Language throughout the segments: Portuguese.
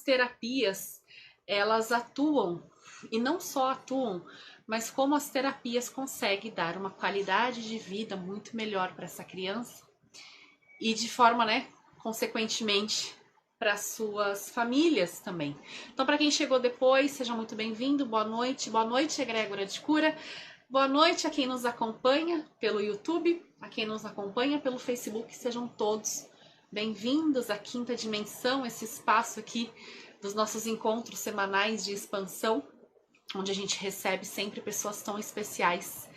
as terapias, elas atuam, e não só atuam, mas como as terapias conseguem dar uma qualidade de vida muito melhor para essa criança e de forma, né, consequentemente, para suas famílias também. Então, para quem chegou depois, seja muito bem-vindo, boa noite, egrégora de cura, boa noite a quem nos acompanha pelo YouTube, a quem nos acompanha pelo Facebook, sejam todos bem-vindos à Quinta Dimensão, esse espaço aqui dos nossos encontros semanais de expansão, onde a gente recebe sempre pessoas tão especiais.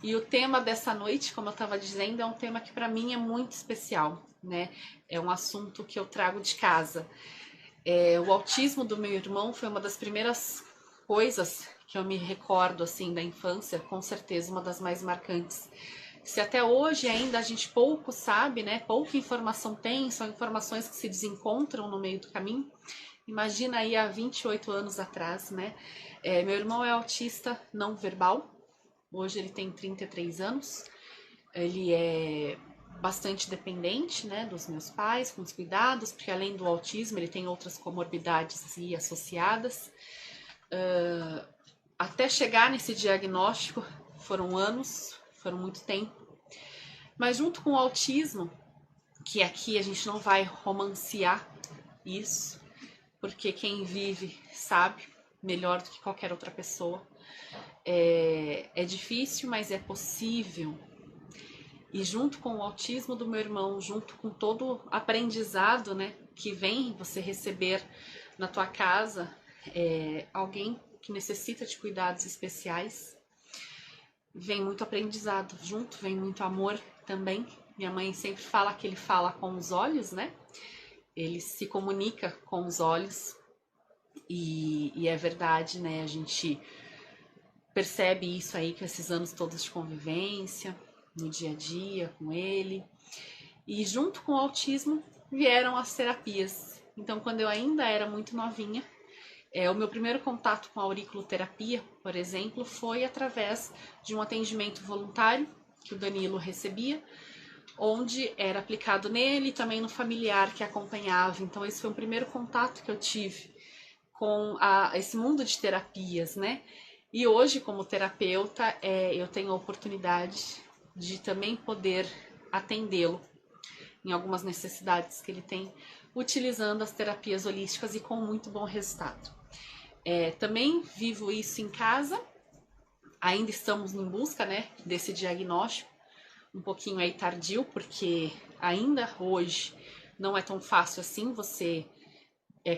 E o tema dessa noite, como eu estava dizendo, é um tema que para mim é muito especial, né? É um assunto que eu trago de casa. O autismo do meu irmão foi uma das primeiras coisas que eu me recordo assim da infância, com certeza uma das mais marcantes. Se até hoje ainda a gente pouco sabe, né? Pouca informação tem, são informações que se desencontram no meio do caminho. Imagina aí há 28 anos atrás, né? Meu irmão é autista não verbal, hoje ele tem 33 anos, ele é bastante dependente, né, dos meus pais, com os cuidados, porque além do autismo ele tem outras comorbidades e associadas. Até chegar nesse diagnóstico foram anos, foram muito tempo, mas junto com o autismo, que aqui a gente não vai romancear isso, porque quem vive sabe melhor do que qualquer outra pessoa. É difícil, mas é possível. E junto com o autismo do meu irmão, junto com todo o aprendizado, né, que vem você receber na tua casa, alguém que necessita de cuidados especiais, vem muito aprendizado junto, vem muito amor também. Minha mãe sempre fala que ele fala com os olhos, né? Ele se comunica com os olhos. E é verdade, né? A gente percebe isso aí com esses anos todos de convivência, no dia a dia com ele. E junto com o autismo vieram as terapias. Então, quando eu ainda era muito novinha, o meu primeiro contato com a auriculoterapia, por exemplo, foi através de um atendimento voluntário que o Danilo recebia, onde era aplicado nele e também no familiar que acompanhava. Então, esse foi o primeiro contato que eu tive com esse mundo de terapias, né? E hoje, como terapeuta, eu tenho a oportunidade de também poder atendê-lo em algumas necessidades que ele tem, utilizando as terapias holísticas e com muito bom resultado. Também vivo isso em casa, ainda estamos em busca, né, desse diagnóstico, um pouquinho aí tardio, porque ainda hoje não é tão fácil assim você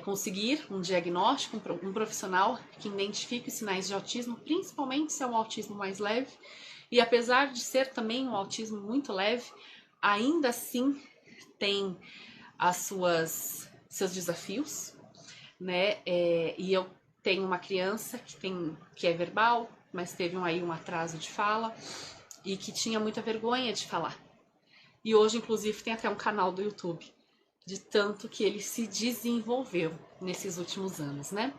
conseguir um diagnóstico, um profissional que identifique os sinais de autismo, principalmente se é um autismo mais leve. E apesar de ser também um autismo muito leve, ainda assim tem seus desafios, né? E eu tenho uma criança que é verbal, mas teve um atraso de fala e que tinha muita vergonha de falar. E hoje, inclusive, tem até um canal do YouTube, de tanto que ele se desenvolveu nesses últimos anos, né?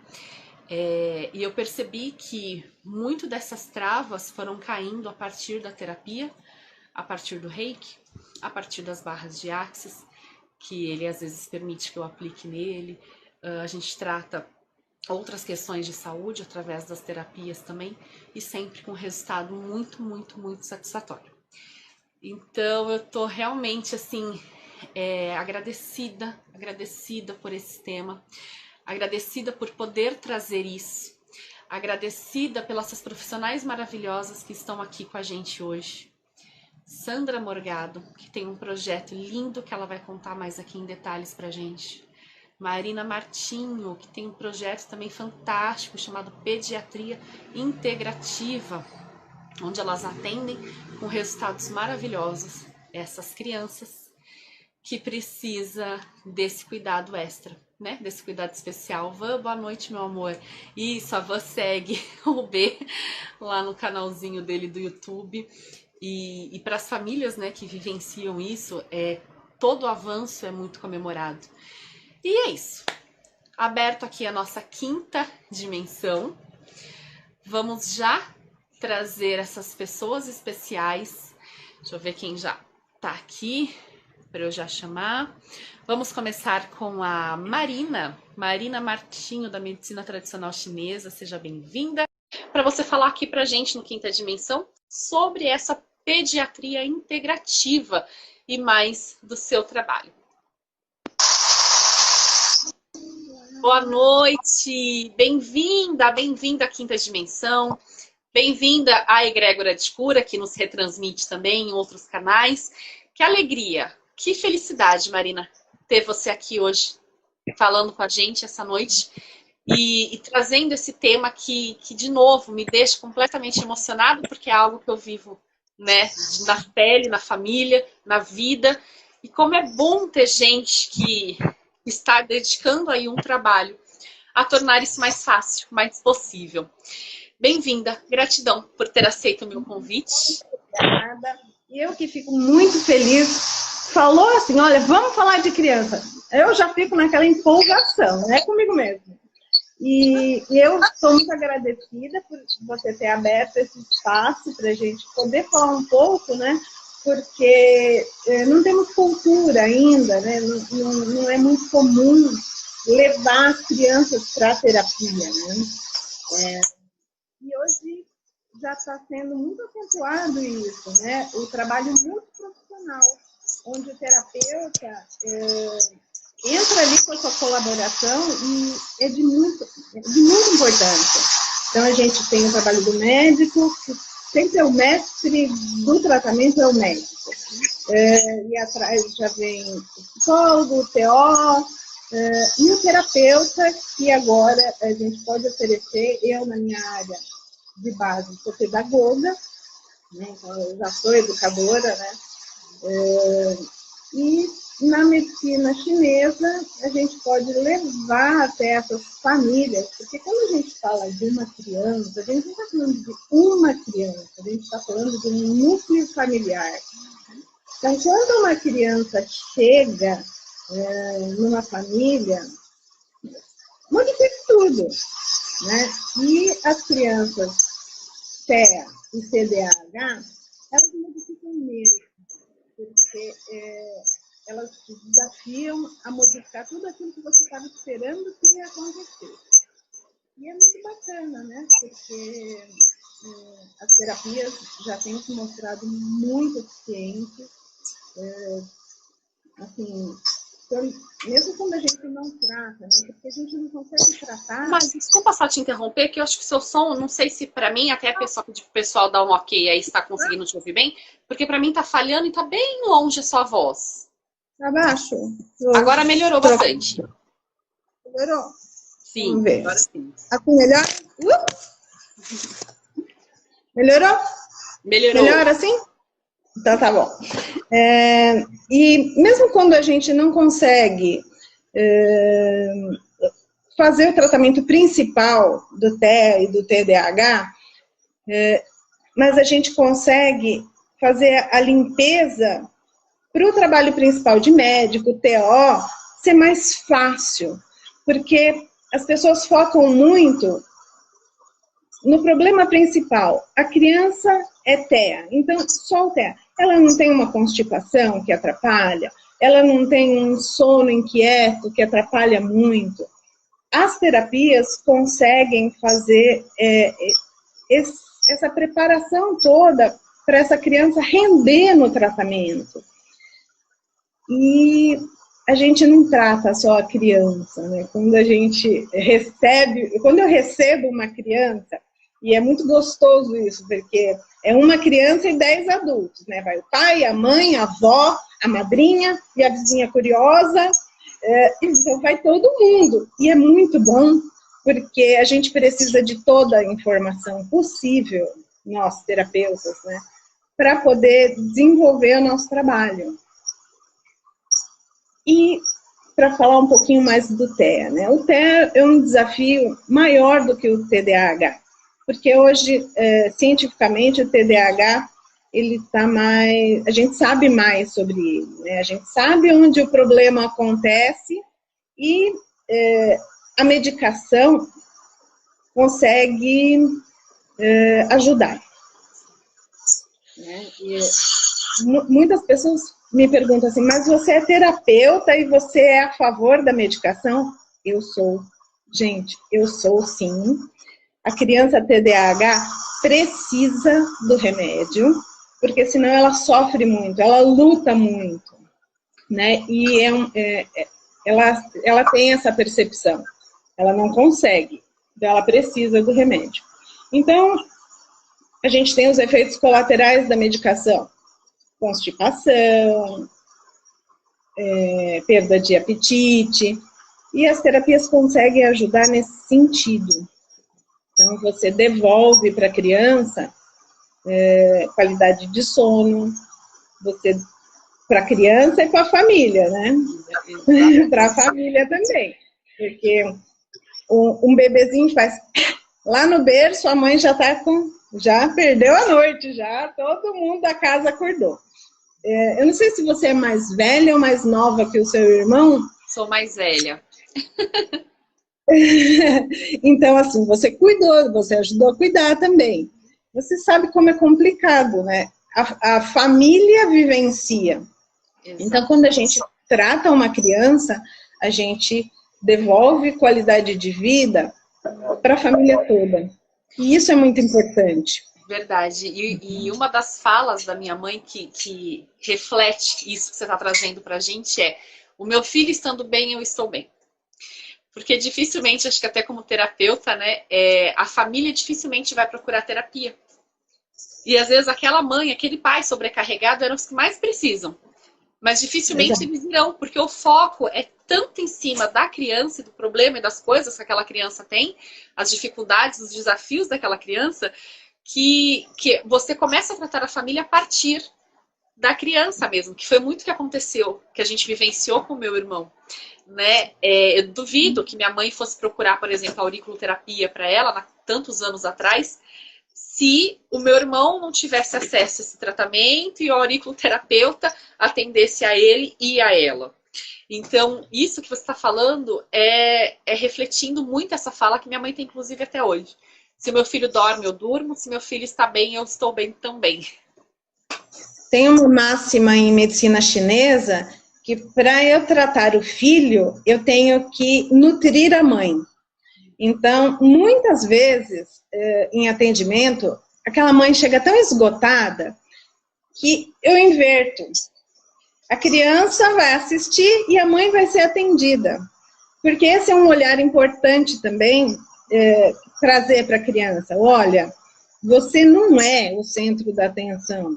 E eu percebi que muito dessas travas foram caindo a partir da terapia, a partir do reiki, a partir das barras de axis, que ele às vezes permite que eu aplique nele. A gente trata outras questões de saúde através das terapias também, e sempre com resultado muito, muito, muito satisfatório. Então eu tô realmente assim, agradecida por esse tema, agradecida por poder trazer isso, agradecida pelas profissionais maravilhosas que estão aqui com a gente hoje. Sandra Morgado, que tem um projeto lindo que ela vai contar mais aqui em detalhes pra gente. Marina Martinho, que tem um projeto também fantástico chamado Pediatria Integrativa, onde elas atendem com resultados maravilhosos essas crianças que precisa desse cuidado extra, né? Desse cuidado especial. Van, boa noite, meu amor. Isso, a Van segue o B lá no canalzinho dele do YouTube. E para as famílias, né, que vivenciam isso, todo avanço é muito comemorado. E é isso. Aberto aqui a nossa quinta dimensão. Vamos já trazer essas pessoas especiais. Deixa eu ver quem já tá aqui para eu já chamar. Vamos começar com a Marina Martinho, da Medicina Tradicional Chinesa. Seja bem-vinda. Para você falar aqui para a gente no Quinta Dimensão sobre essa pediatria integrativa e mais do seu trabalho. Boa noite, bem-vinda à Quinta Dimensão, bem-vinda à Egrégora de Cura, que nos retransmite também em outros canais. Que alegria, que felicidade, Marina, ter você aqui hoje, falando com a gente essa noite e trazendo esse tema que, de novo, me deixa completamente emocionado, porque é algo que eu vivo, né, na pele, na família, na vida, e como é bom ter gente que está dedicando aí um trabalho a tornar isso mais fácil, mais possível. Bem-vinda, gratidão por ter aceito o meu convite. Obrigada. Eu que fico muito feliz. Falou assim, olha, vamos falar de criança. Eu já fico naquela empolgação, é comigo mesmo. E eu estou muito agradecida por você ter aberto esse espaço para a gente poder falar um pouco, né? Porque não temos cultura ainda, né? Não é muito comum levar as crianças para a terapia, né? E hoje já está sendo muito acentuado isso, né? O trabalho multiprofissional, onde o terapeuta entra ali com a sua colaboração e é de muita importância. Então, a gente tem o trabalho do médico, que sempre é o mestre do tratamento, é o médico. E atrás já vem o psicólogo, o TO, e o terapeuta, que agora a gente pode oferecer, eu na minha área de base sou pedagoga, né? Então eu já sou educadora, né? E na medicina chinesa a gente pode levar até essas famílias, porque quando a gente fala de uma criança, a gente não está falando de uma criança, a gente está falando de um núcleo familiar. Então, quando uma criança chega numa família, modifica tudo, né? E as crianças TEA e TDAH, elas modificam mesmo, porque elas te desafiam a modificar tudo aquilo que você estava esperando que ia acontecer. E é muito bacana, né? Porque as terapias já têm se mostrado muito eficientes. Assim, mesmo quando a gente não trata, né? Porque a gente não consegue tratar. Mas desculpa só te interromper, que eu acho que o seu som, não sei se para mim, até a pessoa pedir pro pessoal dar um ok aí, está conseguindo te ouvir bem, porque para mim tá falhando e tá bem longe a sua voz. Abaixo? Agora melhorou bastante. Melhorou? Sim, vamos ver. Agora sim. Aqui melhor? Melhorou? Melhorou. Melhor assim? Então tá bom. E mesmo quando a gente não consegue fazer o tratamento principal do TEA e do TDAH, mas a gente consegue fazer a limpeza para o trabalho principal de médico, TO, ser mais fácil, porque as pessoas focam muito no problema principal. A criança é TEA, então só o TEA. Ela não tem uma constipação que atrapalha, ela não tem um sono inquieto que atrapalha muito. As terapias conseguem fazer essa preparação toda para essa criança render no tratamento. E a gente não trata só a criança, né? Quando eu recebo uma criança, e é muito gostoso isso, porque é uma criança e 10 adultos, né? Vai o pai, a mãe, a avó, a madrinha e a vizinha curiosa, então vai todo mundo. E é muito bom, porque a gente precisa de toda a informação possível, nós terapeutas, né? Para poder desenvolver o nosso trabalho. E para falar um pouquinho mais do TEA, né? O TEA é um desafio maior do que o TDAH, porque hoje, cientificamente, o TDAH, ele está mais... A gente sabe mais sobre ele, né? A gente sabe onde o problema acontece e a medicação consegue ajudar. Né? E muitas pessoas me perguntam assim, mas você é terapeuta e você é a favor da medicação? Eu sou. Gente, eu sou sim. A criança TDAH precisa do remédio, porque senão ela sofre muito, ela luta muito, né? E ela tem essa percepção, ela não consegue, então ela precisa do remédio. Então, a gente tem os efeitos colaterais da medicação, constipação, perda de apetite, e as terapias conseguem ajudar nesse sentido. Então, você devolve para a criança qualidade de sono, para a criança e para a família, né? Para a família também. Porque um bebezinho faz lá no berço, a mãe já perdeu a noite, já todo mundo da casa acordou. Eu não sei se você é mais velha ou mais nova que o seu irmão. Sou mais velha. Então, assim, você cuidou, você ajudou a cuidar também. Você sabe como é complicado, né? A família vivencia. Exato. Então, quando a gente trata uma criança, a gente devolve qualidade de vida para a família toda. E isso é muito importante. Verdade. E uma das falas da minha mãe que reflete isso que você está trazendo para a gente é: o meu filho estando bem, eu estou bem. Porque dificilmente, acho que até como terapeuta, né, a família dificilmente vai procurar terapia. E às vezes aquela mãe, aquele pai sobrecarregado eram os que mais precisam. Mas dificilmente eles irão, porque o foco é tanto em cima da criança e do problema e das coisas que aquela criança tem, as dificuldades, os desafios daquela criança, que você começa a tratar a família a partir da criança mesmo, que foi muito o que aconteceu, que a gente vivenciou com o meu irmão. Né? Eu duvido que minha mãe fosse procurar, por exemplo, a auriculoterapia para ela, tantos anos atrás, se o meu irmão não tivesse acesso a esse tratamento e o auriculoterapeuta atendesse a ele e a ela. Então, isso que você está falando é refletindo muito essa fala que minha mãe tem, inclusive, até hoje. Se meu filho dorme, eu durmo. Se meu filho está bem, eu estou bem também. Tem uma máxima em medicina chinesa que para eu tratar o filho, eu tenho que nutrir a mãe. Então, muitas vezes, em atendimento, aquela mãe chega tão esgotada que eu inverto. A criança vai assistir e a mãe vai ser atendida. Porque esse é um olhar importante também, trazer para a criança. Olha, você não é o centro da atenção.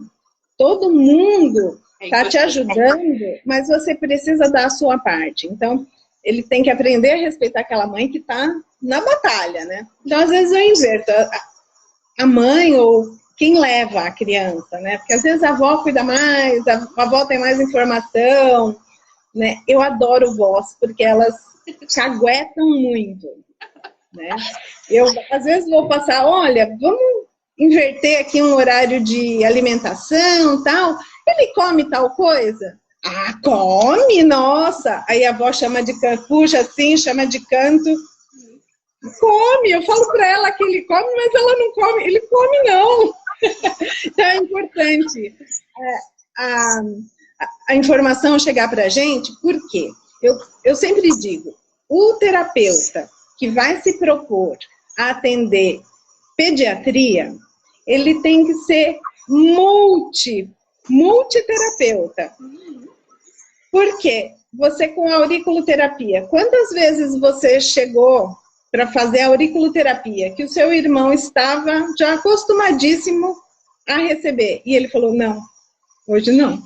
Todo mundo está te ajudando, mas você precisa dar a sua parte. Então, ele tem que aprender a respeitar aquela mãe que está na batalha, né? Então, às vezes eu inverto. A mãe ou quem leva a criança, né? Porque às vezes a avó cuida mais, a avó tem mais informação, né? Eu adoro vós, porque elas caguetam muito, né? Eu, às vezes, vou passar, olha, vamos inverter aqui um horário de alimentação, tal. Ele come tal coisa? Ah, come, nossa! Aí a avó chama de canto, puxa assim, chama de canto. Come, eu falo para ela que ele come, mas ela não come. Ele come, não. Então é importante a informação chegar para a gente, porque eu sempre digo, o terapeuta que vai se propor a atender pediatria, ele tem que ser multiterapeuta. Por quê? Você com a auriculoterapia, quantas vezes você chegou para fazer a auriculoterapia que o seu irmão estava já acostumadíssimo a receber e ele falou, não, hoje não.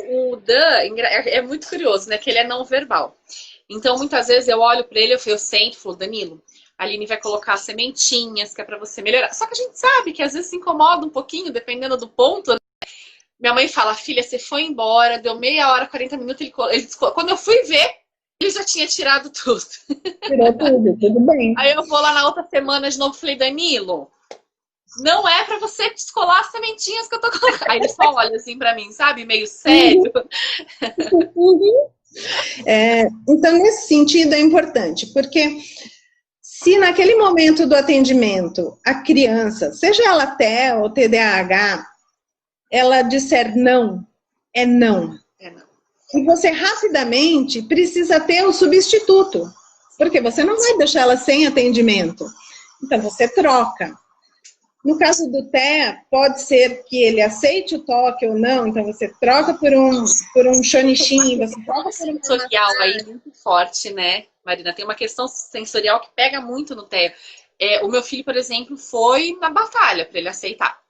O Dan é muito curioso, né? Que ele é não verbal. Então, muitas vezes eu olho para ele, eu sento e falo, Danilo, a Aline vai colocar sementinhas que é para você melhorar. Só que a gente sabe que às vezes se incomoda um pouquinho, dependendo do ponto. Né? Minha mãe fala, filha, você foi embora, deu meia hora, 40 minutos, quando eu fui ver, ele já tinha tirado tudo. Tirou tudo bem. Aí eu vou lá na outra semana de novo e falei, Danilo, não é pra você descolar as sementinhas que eu tô colocando. Aí ele só olha assim pra mim, sabe? Meio sério. Então, nesse sentido, é importante, porque se naquele momento do atendimento, a criança, seja ela TEA ou TDAH, ela disser não, é não. E você rapidamente precisa ter o substituto, porque você não vai deixar ela sem atendimento. Então, você troca. No caso do TEA, pode ser que ele aceite o toque ou não, então você troca por um Shonishin, você troca por uma sensorial aí muito forte, né, Marina? Tem uma questão sensorial que pega muito no TEA. O meu filho, por exemplo, foi na batalha para ele aceitar.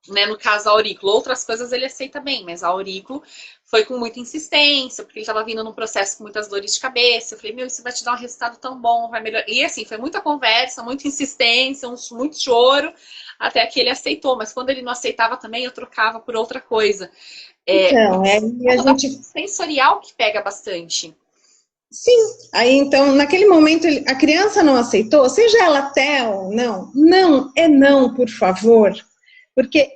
Né, no caso, a aurículo. Outras coisas ele aceita bem, mas a aurículo foi com muita insistência, porque ele estava vindo num processo com muitas dores de cabeça. Eu falei, meu, isso vai te dar um resultado tão bom, vai melhorar. E assim, foi muita conversa, muita insistência, muito choro, até que ele aceitou. Mas quando ele não aceitava também, eu trocava por outra coisa. Então, a gente... sensorial que pega bastante. Sim, aí então, naquele momento, a criança não aceitou, seja ela TEA ou não. Não, é não, por favor. Porque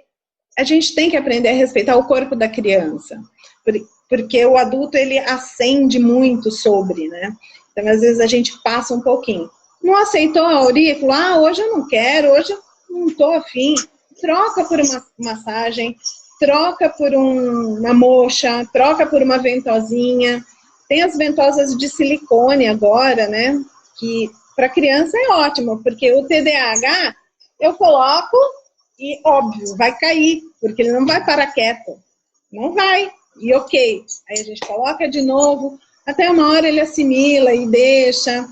a gente tem que aprender a respeitar o corpo da criança. Porque o adulto, ele acende muito sobre, né? Então, às vezes, a gente passa um pouquinho. Não aceitou a aurícula? Hoje eu não quero, hoje eu não tô afim. Troca por uma massagem, troca por uma moxa, troca por uma ventosinha. Tem as ventosas de silicone agora, né? Que para criança é ótimo, porque o TDAH, eu coloco... E, óbvio, vai cair, porque ele não vai parar quieto. Não vai. E ok. Aí a gente coloca de novo, até uma hora ele assimila e deixa.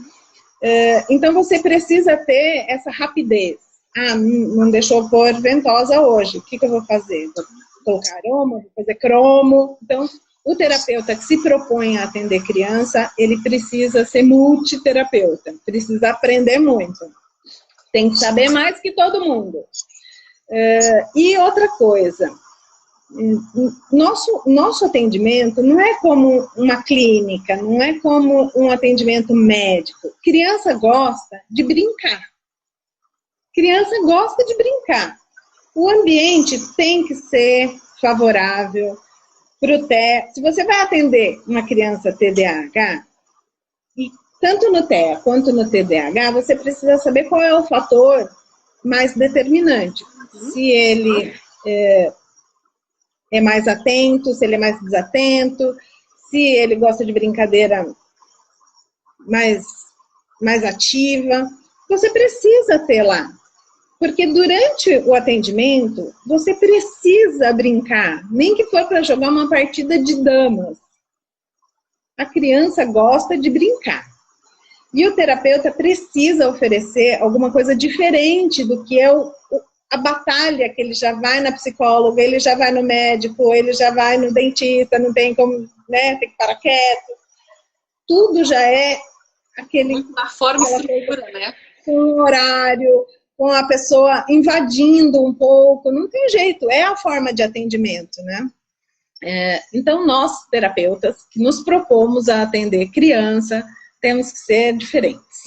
Então, você precisa ter essa rapidez. Não deixou pôr ventosa hoje. O que eu vou fazer? Vou colocar aroma, vou fazer cromo. Então, o terapeuta que se propõe a atender criança, ele precisa ser multiterapeuta. Precisa aprender muito. Tem que saber mais que todo mundo. E outra coisa, nosso atendimento não é como uma clínica, não é como um atendimento médico. Criança gosta de brincar. Criança gosta de brincar. O ambiente tem que ser favorável para o TEA. Se você vai atender uma criança TDAH, e tanto no TEA quanto no TDAH, você precisa saber qual é o fator mais determinante. Se ele é mais atento, se ele é mais desatento, se ele gosta de brincadeira mais ativa. Você precisa ter lá. Porque durante o atendimento, você precisa brincar. Nem que for para jogar uma partida de damas. A criança gosta de brincar. E o terapeuta precisa oferecer alguma coisa diferente do que é a batalha, que ele já vai na psicóloga, ele já vai no médico, ele já vai no dentista, não tem como, né, tem que parar quieto. Tudo já é aquele... Na forma estrutura, né? Com o horário, com a pessoa invadindo um pouco, não tem jeito, é a forma de atendimento, né? Então, nós, terapeutas, que nos propomos a atender criança, temos que ser diferentes,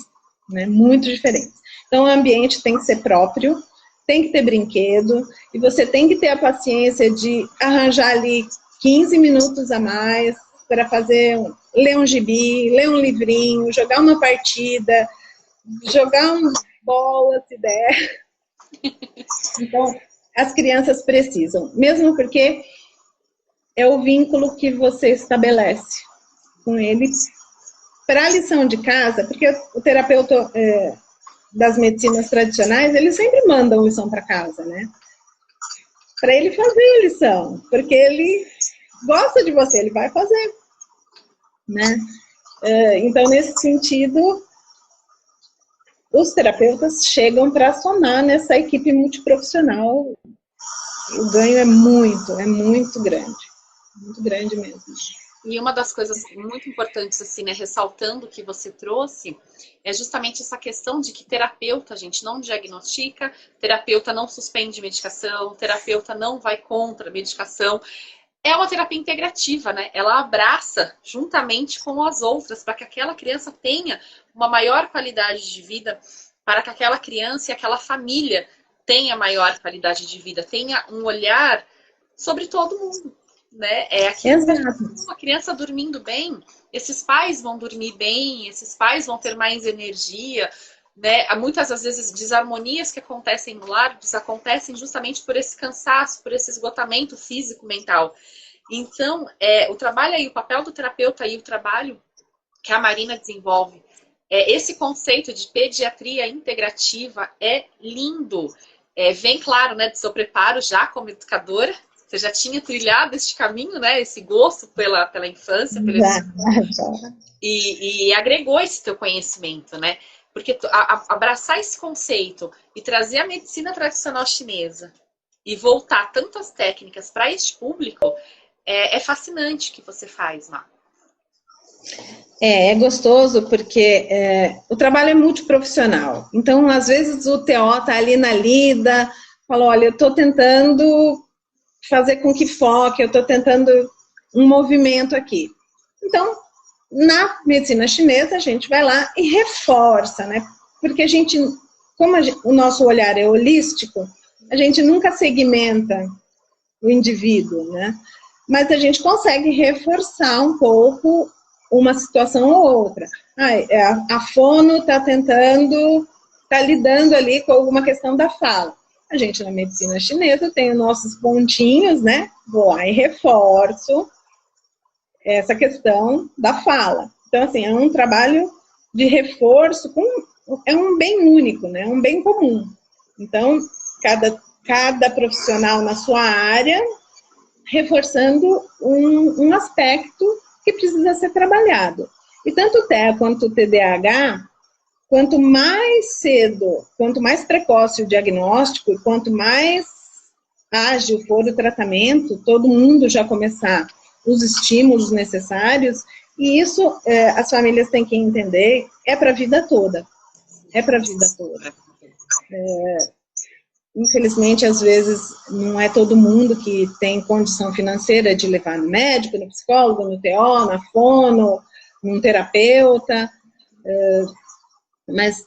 né? Muito diferentes. Então, o ambiente tem que ser próprio, tem que ter brinquedo, e você tem que ter a paciência de arranjar ali 15 minutos a mais para ler um gibi, ler um livrinho, jogar uma partida, jogar uma bola, se der. Então, as crianças precisam, mesmo porque é o vínculo que você estabelece com eles. Para a lição de casa, porque o terapeuta das medicinas tradicionais, eles sempre mandam lição para casa, né? Para ele fazer a lição, porque ele gosta de você, ele vai fazer, né? Então, nesse sentido, os terapeutas chegam para somar nessa equipe multiprofissional. O ganho é muito grande mesmo. E uma das coisas muito importantes, assim, né, ressaltando o que você trouxe, é justamente essa questão de que terapeuta, a gente não diagnostica, terapeuta não suspende medicação, terapeuta não vai contra a medicação. É uma terapia integrativa, né? Ela abraça juntamente com as outras, para que aquela criança tenha uma maior qualidade de vida, para que aquela criança e aquela família tenha maior qualidade de vida, tenha um olhar sobre todo mundo. Né? Uma criança dormindo bem, esses pais vão dormir bem, esses pais vão ter mais energia, né? Há muitas às vezes desarmonias que acontecem no lar, acontecem justamente por esse cansaço, por esse esgotamento físico, mental. Então, o trabalho aí, o papel do terapeuta e o trabalho que a Marina desenvolve, esse conceito de pediatria integrativa é lindo. Vem, claro, né, do seu preparo já como educadora. Você já tinha trilhado este caminho, né, esse gosto pela infância, pelo e agregou esse teu conhecimento, né? Porque abraçar esse conceito e trazer a medicina tradicional chinesa e voltar tantas técnicas para este público é fascinante o que você faz, Má. É gostoso porque o trabalho é multiprofissional. Então, às vezes, o TO está ali na lida, fala, olha, eu estou tentando fazer com que foque, eu estou tentando um movimento aqui. Então, na medicina chinesa, a gente vai lá e reforça, né? Porque o nosso olhar é holístico, a gente nunca segmenta o indivíduo, né? Mas a gente consegue reforçar um pouco uma situação ou outra. A fono está lidando ali com alguma questão da fala. A gente, na medicina chinesa, tem os nossos pontinhos, né? Vou lá e reforço essa questão da fala. Então, assim, é um trabalho de reforço, é um bem único, né? Um bem comum. Então, cada profissional na sua área, reforçando um aspecto que precisa ser trabalhado. E tanto o TEA quanto o TDAH, quanto mais cedo, quanto mais precoce o diagnóstico, e quanto mais ágil for o tratamento, todo mundo já começar os estímulos necessários, e isso as famílias têm que entender, é para a vida toda. É para a vida toda. Infelizmente, às vezes, não é todo mundo que tem condição financeira de levar no médico, no psicólogo, no TO, na fono, num terapeuta, mas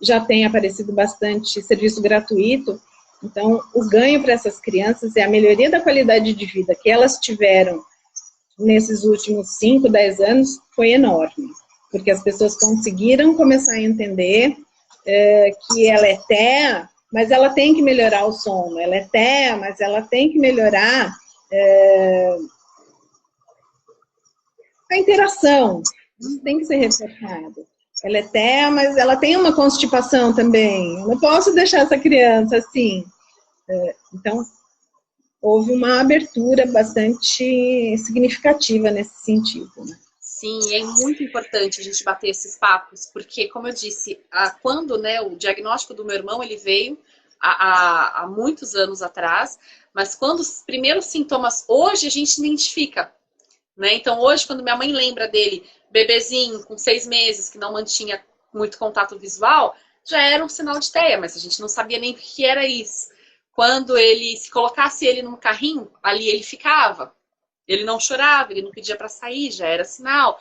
já tem aparecido bastante serviço gratuito. Então, o ganho para essas crianças é a melhoria da qualidade de vida que elas tiveram nesses últimos 5, 10 anos, foi enorme. Porque as pessoas conseguiram começar a entender que ela é TEA, mas ela tem que melhorar o sono. Ela é TEA, mas ela tem que melhorar a interação. Isso tem que ser reforçado. Ela é TEA, mas ela tem uma constipação também. Eu não posso deixar essa criança assim. Então, houve uma abertura bastante significativa nesse sentido, né? Sim, é muito importante a gente bater esses papos, porque, como eu disse, quando, né, o diagnóstico do meu irmão, ele veio há muitos anos atrás, mas quando os primeiros sintomas, hoje a gente identifica, né? Então, hoje, quando minha mãe lembra dele, bebezinho, com 6 meses, que não mantinha muito contato visual, já era um sinal de TEA, mas a gente não sabia nem o que era isso. Quando se colocasse ele num carrinho, ali ele ficava. Ele não chorava, ele não pedia para sair, já era sinal.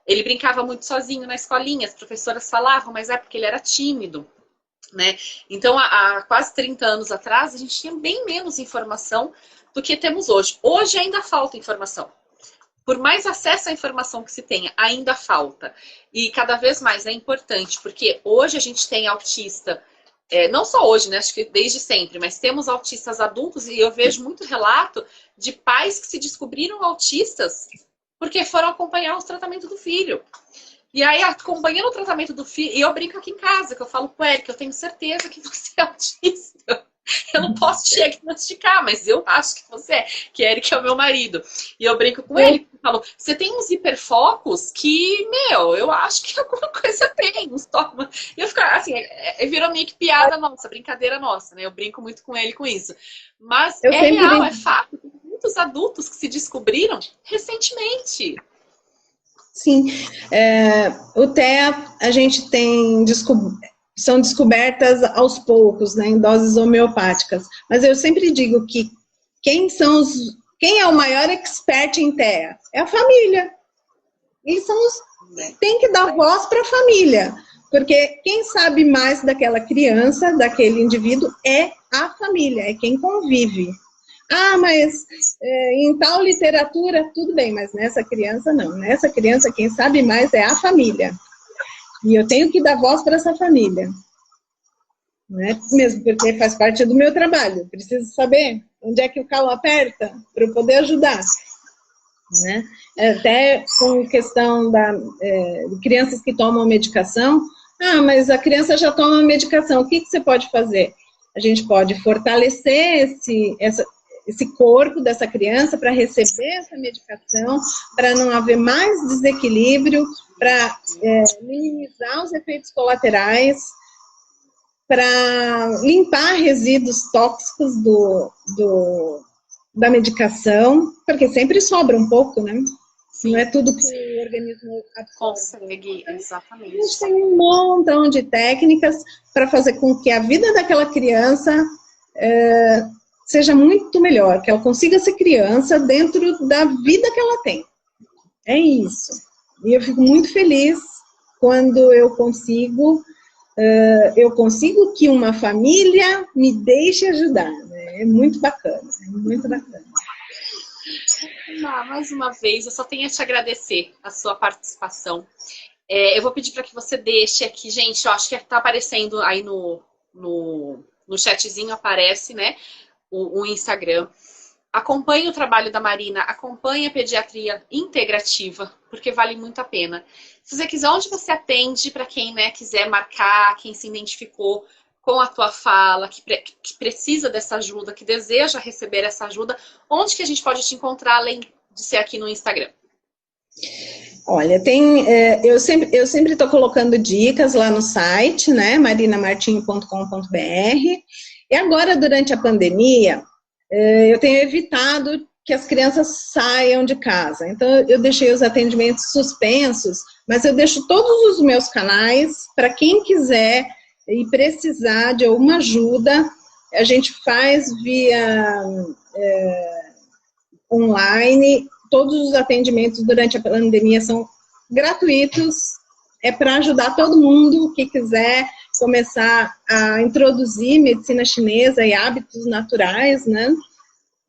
Ele brincava muito sozinho na escolinha, as professoras falavam, mas é porque ele era tímido, né? Então, há quase 30 anos atrás, a gente tinha bem menos informação do que temos hoje. Hoje ainda falta informação. Por mais acesso à informação que se tenha, ainda falta. E cada vez mais é importante, porque hoje a gente tem autista, não só hoje, né? Acho que desde sempre, mas temos autistas adultos e eu vejo muito relato de pais que se descobriram autistas porque foram acompanhar o tratamento do filho. E aí, acompanhando o tratamento do filho, e eu brinco aqui em casa, que eu falo com ele, que eu tenho certeza que você é autista. Eu não posso te diagnosticar, mas eu acho que você é, que Eric é o meu marido. E eu brinco com ele, eu falo, você tem uns hiperfocos que, eu acho que alguma coisa tem, uns toma. E eu fico assim, virou meio que piada nossa, brincadeira nossa, né? Eu brinco muito com ele com isso. Mas real, é fato, tem muitos adultos que se descobriram recentemente. Sim, o TEA a gente tem são descobertas aos poucos, né, em doses homeopáticas. Mas eu sempre digo que quem é o maior expert em TEA? É a família. Eles tem que dar voz para a família, porque quem sabe mais daquela criança, daquele indivíduo, é a família, é quem convive. Mas em tal literatura, tudo bem, mas nessa criança não. Nessa criança, quem sabe mais é a família. E eu tenho que dar voz para essa família. né? Mesmo porque faz parte do meu trabalho. Preciso saber onde é que o calo aperta para eu poder ajudar, né? Até com questão de crianças que tomam medicação. Ah, mas a criança já toma medicação, o que você pode fazer? A gente pode fortalecer esse corpo dessa criança para receber essa medicação, para não haver mais desequilíbrio, para minimizar os efeitos colaterais, para limpar resíduos tóxicos da medicação, porque sempre sobra um pouco, né? Sim. Não é tudo que o organismo consegue, exatamente. A gente tem um montão de técnicas para fazer com que a vida daquela criança seja muito melhor, que ela consiga ser criança dentro da vida que ela tem. É isso. E eu fico muito feliz quando eu consigo que uma família me deixe ajudar, né? É muito bacana, muito bacana. Mais uma vez, eu só tenho a te agradecer a sua participação. Eu vou pedir para que você deixe aqui, gente, eu acho que está aparecendo aí no chatzinho, aparece, né, o Instagram. Acompanhe o trabalho da Marina, acompanhe a pediatria integrativa, porque vale muito a pena. Se você quiser, onde você atende, para quem, né, quiser marcar, quem se identificou com a tua fala, que precisa dessa ajuda, que deseja receber essa ajuda, onde que a gente pode te encontrar, além de ser aqui no Instagram? Olha, eu sempre estou colocando dicas lá no site, né, marinamartinho.com.br, e agora, durante a pandemia, eu tenho evitado que as crianças saiam de casa. Então, eu deixei os atendimentos suspensos, mas eu deixo todos os meus canais para quem quiser e precisar de alguma ajuda. A gente faz via online. Todos os atendimentos durante a pandemia são gratuitos. É para ajudar todo mundo que quiser começar a introduzir medicina chinesa e hábitos naturais, né,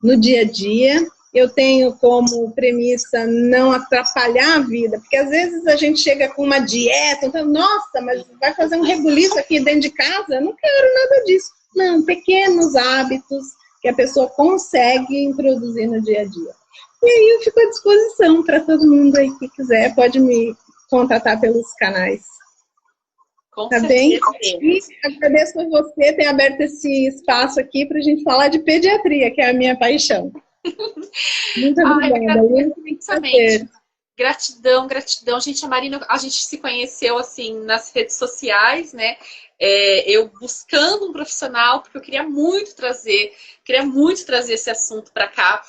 no dia a dia. Eu tenho como premissa não atrapalhar a vida, porque às vezes a gente chega com uma dieta, então, nossa, mas vai fazer um rebuliço aqui dentro de casa? Eu não quero nada disso. Não, pequenos hábitos que a pessoa consegue introduzir no dia a dia. E aí eu fico à disposição para todo mundo aí que quiser, pode me contatar pelos canais. Tá bem? E agradeço a você ter aberto esse espaço aqui para a gente falar de pediatria, que é a minha paixão. Muito obrigada. Gratidão, gratidão. Gente, a Marina, a gente se conheceu assim nas redes sociais, né? Eu buscando um profissional, porque eu queria muito trazer esse assunto para cá.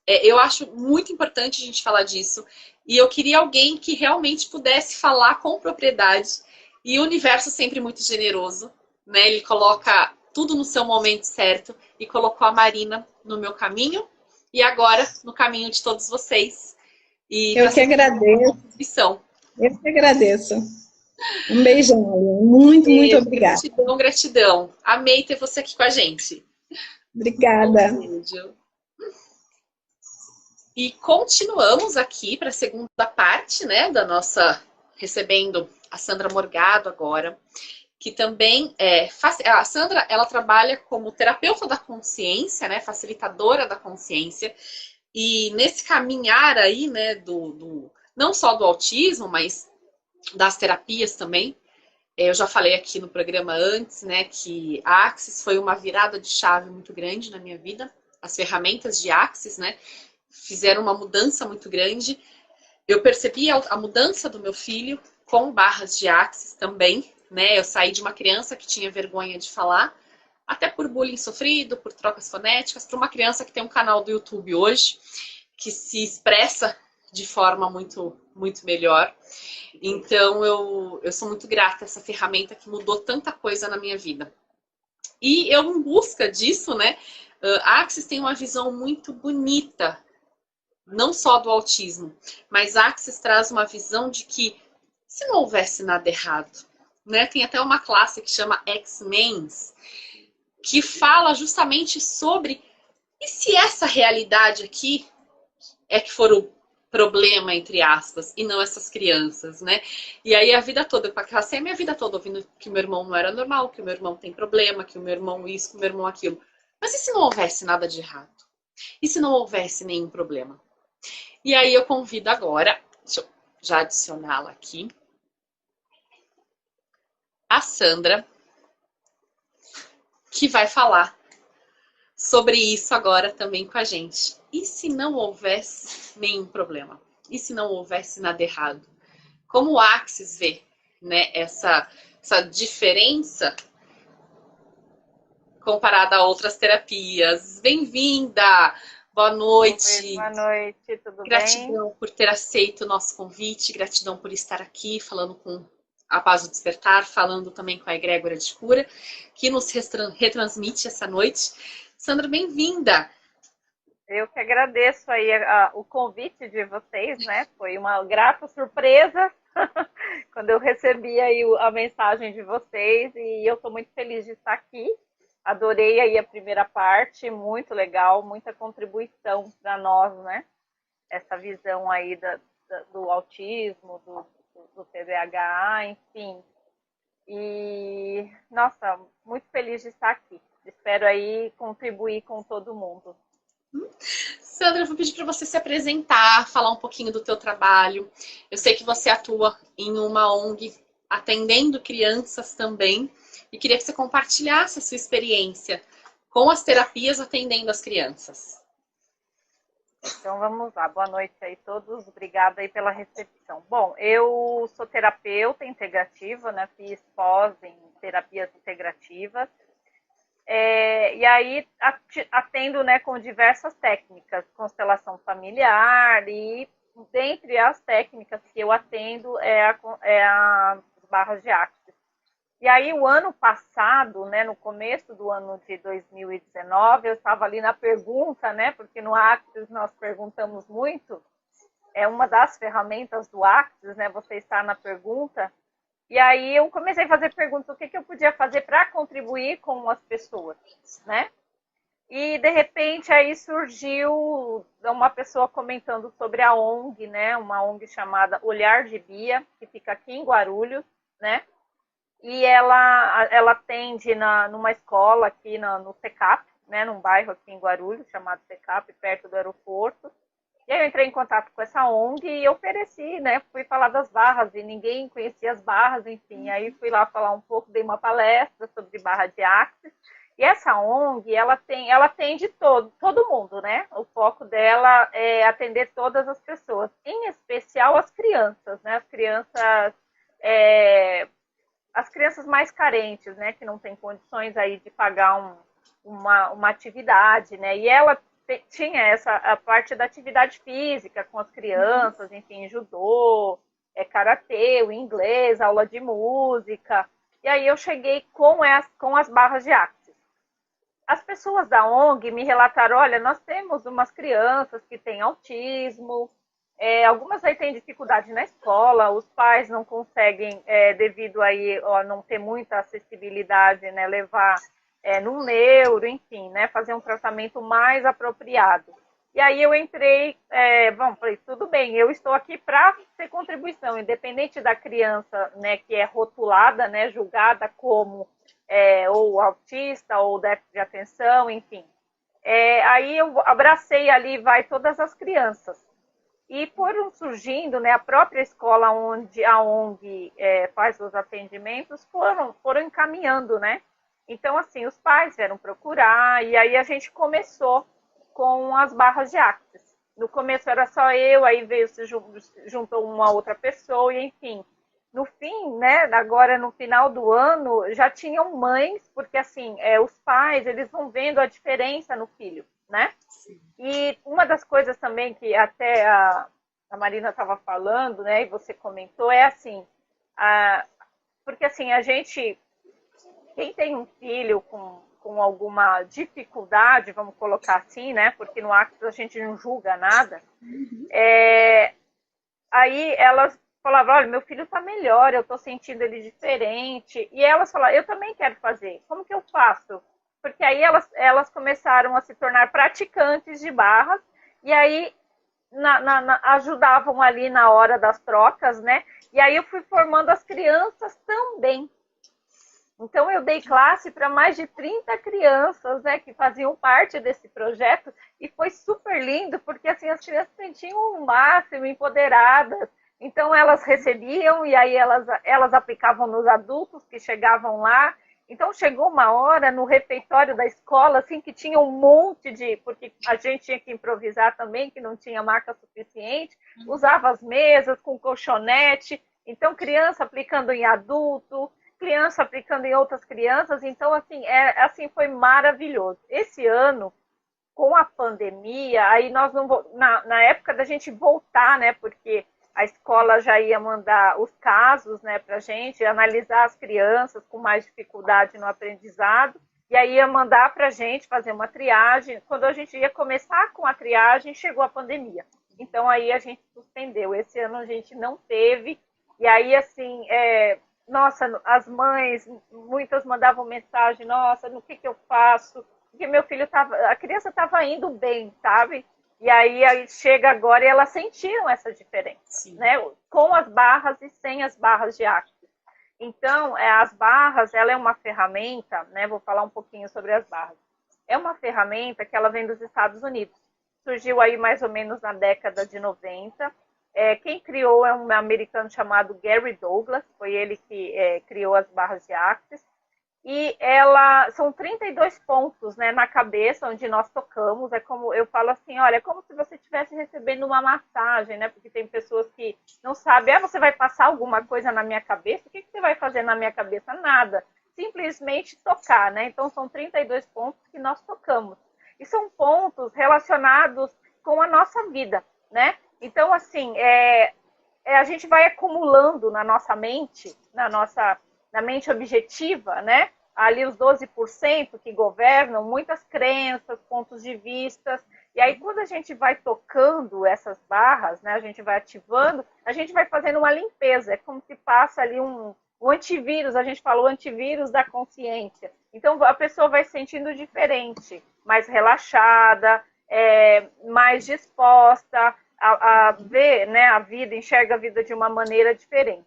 Eu acho muito importante a gente falar disso. E eu queria alguém que realmente pudesse falar com propriedade. E o universo sempre muito generoso, né? Ele coloca tudo no seu momento certo e colocou a Marina no meu caminho e agora no caminho de todos vocês. E eu que agradeço. Eu que agradeço. Um beijão, muito obrigada. Gratidão, gratidão. Amei ter você aqui com a gente. Obrigada. Um beijo. E continuamos aqui para a segunda parte, né, da nossa, recebendo a Sandra Morgado agora, que também a Sandra, ela trabalha como terapeuta da consciência, né, facilitadora da consciência, e nesse caminhar aí, né, não só do autismo, mas das terapias também. Eu já falei aqui no programa antes, né, que a Axis foi uma virada de chave muito grande na minha vida. As ferramentas de Axis, né, fizeram uma mudança muito grande. Eu percebi a mudança do meu filho com barras de Axis também, né? Eu saí de uma criança que tinha vergonha de falar, até por bullying sofrido, por trocas fonéticas, para uma criança que tem um canal do YouTube hoje, que se expressa de forma muito, muito melhor. Então, eu sou muito grata a essa ferramenta que mudou tanta coisa na minha vida. E eu, em busca disso, né? A Axis tem uma visão muito bonita, não só do autismo, mas a Axis traz uma visão de que se não houvesse nada errado, né? Tem até uma classe que chama X-Men, que fala justamente sobre e se essa realidade aqui é que for problema, entre aspas, e não essas crianças, né? E aí a vida toda, eu passei a minha vida toda ouvindo que meu irmão não era normal, que o meu irmão tem problema, que o meu irmão isso, que o meu irmão aquilo. Mas e se não houvesse nada de errado? E se não houvesse nenhum problema? E aí eu convido agora, deixa eu já adicioná-la aqui, a Sandra, que vai falar sobre isso agora também com a gente. E se não houvesse nenhum problema? E se não houvesse nada errado? Como o Axis vê, né, essa diferença comparada a outras terapias? Bem-vinda! Boa noite! Boa noite, tudo Gratidão bem? por ter aceito o nosso convite, gratidão por estar aqui falando com a Paz do Despertar, falando também com a Egrégora de Cura, que nos retransmite essa noite. Sandra, bem-vinda! Eu que agradeço aí o convite de vocês, né? Foi uma grata surpresa quando eu recebi aí a mensagem de vocês e eu estou muito feliz de estar aqui. Adorei aí a primeira parte, muito legal, muita contribuição para nós, né? Essa visão aí do autismo, do TDAH, enfim. E, nossa, muito feliz de estar aqui. Espero aí contribuir com todo mundo. Sandra, eu vou pedir para você se apresentar, falar um pouquinho do teu trabalho. Eu sei que você atua em uma ONG atendendo crianças também e queria que você compartilhasse a sua experiência com as terapias atendendo as crianças. Então vamos lá, boa noite aí a todos, obrigada aí pela recepção. Bom, eu sou terapeuta integrativa, né? Fiz pós em terapias integrativas. E aí atendo, né, com diversas técnicas, constelação familiar, e dentre as técnicas que eu atendo as barras de Axis. E aí o ano passado, né, no começo do ano de 2019, eu estava ali na pergunta, né, porque no Axis nós perguntamos muito, é uma das ferramentas do Axis, né, você está na pergunta. E aí eu comecei a fazer perguntas, o que eu podia fazer para contribuir com as pessoas, né? E, de repente, aí surgiu uma pessoa comentando sobre a ONG, né? Uma ONG chamada Olhar de Bia, que fica aqui em Guarulhos, né? E ela atende numa escola aqui no Secap, né? Num bairro aqui em Guarulhos, chamado Secap, perto do aeroporto. E aí eu entrei em contato com essa ONG e ofereci, né? Fui falar das barras e ninguém conhecia as barras, enfim. Aí fui lá falar um pouco, dei uma palestra sobre barra de Axis. E essa ONG, ela atende todo mundo, né? O foco dela é atender todas as pessoas, em especial as crianças, né? As crianças mais carentes, né? Que não têm condições aí de pagar uma atividade, né? E ela tinha a parte da atividade física com as crianças, enfim, judô, karatê, o inglês, aula de música. E aí eu cheguei com as barras de Axis. As pessoas da ONG me relataram, olha, nós temos umas crianças que têm autismo, algumas aí têm dificuldade na escola, os pais não conseguem, devido aí a não ter muita acessibilidade, né, levar num neuro, enfim, né, fazer um tratamento mais apropriado. E aí eu entrei, falei, tudo bem, eu estou aqui para ter contribuição, independente da criança, né, que é rotulada, né, julgada como ou autista, ou déficit de atenção, enfim. Aí eu abracei ali, todas as crianças. E foram surgindo, né, a própria escola onde a ONG faz os atendimentos, foram encaminhando, né? Então, assim, os pais vieram procurar, e aí a gente começou com as barras de Axis. No começo era só eu, aí juntou uma outra pessoa, e enfim. No fim, né, agora no final do ano, já tinham mães, porque assim, os pais, eles vão vendo a diferença no filho, né? Sim. E uma das coisas também que até a Marina estava falando, né, e você comentou, é assim, porque assim, quem tem um filho com alguma dificuldade, vamos colocar assim, né, porque no Axis a gente não julga nada, aí elas falavam, olha, meu filho está melhor, eu estou sentindo ele diferente. E elas falaram, eu também quero fazer. Como que eu faço? Porque aí elas começaram a se tornar praticantes de barras. E aí, ajudavam ali na hora das trocas, né? E aí eu fui formando as crianças também. Então, eu dei classe para mais de 30 crianças, né, que faziam parte desse projeto, e foi super lindo, porque assim, as crianças se sentiam o máximo, empoderadas. Então, elas recebiam, e aí elas aplicavam nos adultos que chegavam lá. Então, chegou uma hora no refeitório da escola, assim, que tinha um monte de... Porque a gente tinha que improvisar também, que não tinha marca suficiente. Usava as mesas com colchonete. Então, criança aplicando em adulto, criança aplicando em outras crianças. Então, assim, foi maravilhoso. Esse ano, com a pandemia, aí nós não na época da gente voltar, né? Porque a escola já ia mandar os casos, né, para a gente analisar as crianças com mais dificuldade no aprendizado, e aí ia mandar para a gente fazer uma triagem. Quando a gente ia começar com a triagem, chegou a pandemia. Então, aí a gente suspendeu. Esse ano a gente não teve. E aí, assim, nossa, as mães, muitas mandavam mensagem, nossa, no que eu faço? Porque meu filho a criança estava indo bem, sabe? E aí chega agora e elas sentiram essa diferença, sim, né? Com as barras e sem as barras de Axis. Então, as barras, ela é uma ferramenta, né? Vou falar um pouquinho sobre as barras. É uma ferramenta que ela vem dos Estados Unidos. Surgiu aí mais ou menos na década de 90. Quem criou é um americano chamado Gary Douglas, foi ele que criou as barras de Axis. E são 32 pontos, né, na cabeça onde nós tocamos. É como eu falo assim, olha, é como se você estivesse recebendo uma massagem, né? Porque tem pessoas que não sabem, você vai passar alguma coisa na minha cabeça? O que você vai fazer na minha cabeça? Nada. Simplesmente tocar, né? Então são 32 pontos que nós tocamos. E são pontos relacionados com a nossa vida, né? Então, assim, a gente vai acumulando na nossa mente, na mente objetiva, né? Ali os 12% que governam, muitas crenças, pontos de vista. E aí, quando a gente vai tocando essas barras, né? A gente vai ativando, a gente vai fazendo uma limpeza. É como se passa ali um antivírus, a gente falou antivírus da consciência. Então, a pessoa vai se sentindo diferente, mais relaxada, mais disposta a ver, né, a vida, enxerga a vida de uma maneira diferente.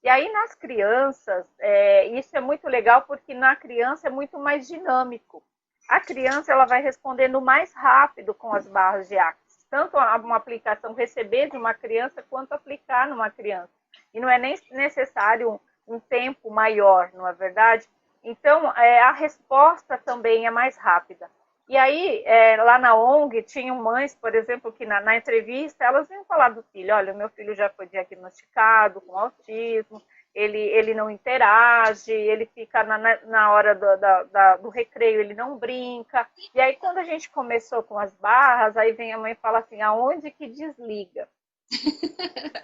E aí, nas crianças, isso é muito legal, porque na criança é muito mais dinâmico. A criança ela vai respondendo mais rápido com as barras de Axis. Tanto uma aplicação receber de uma criança, quanto aplicar numa criança. E não é nem necessário um tempo maior, não é verdade? Então, a resposta também é mais rápida. E aí, lá na ONG, tinham mães, por exemplo, que na entrevista, elas vinham falar do filho, olha, o meu filho já foi diagnosticado com autismo, ele não interage, ele fica na hora do recreio, ele não brinca. E aí, quando a gente começou com as barras, aí vem a mãe e fala assim, aonde que desliga?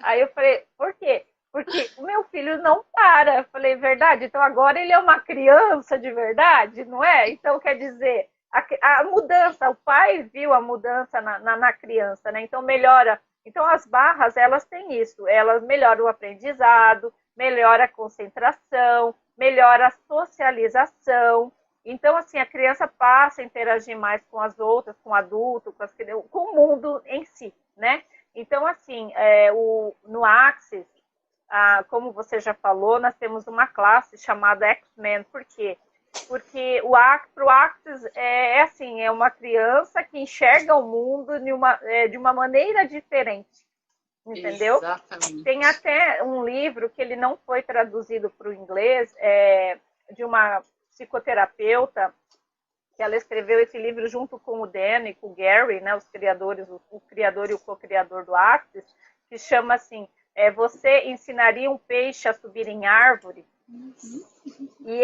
Aí eu falei, por quê? Porque o meu filho não para. Eu falei, verdade? Então agora ele é uma criança de verdade, não é? Então, quer dizer... A mudança, o pai viu a mudança na criança, né? Então melhora. Então as barras, elas têm isso, elas melhoram o aprendizado, melhora a concentração, melhora a socialização. Então, assim, a criança passa a interagir mais com as outras, com o adulto, com o mundo em si, né? Então, assim, no Axis, como você já falou, nós temos uma classe chamada X-Men. Por quê? Porque pro Axis é uma criança que enxerga o mundo de uma maneira diferente, entendeu? Exatamente. Tem até um livro que ele não foi traduzido para o inglês, de uma psicoterapeuta, que ela escreveu esse livro junto com o Dan e com o Gary, né, os criadores, o criador e o co-criador do Axis, que chama assim, você ensinaria um peixe a subir em árvore? E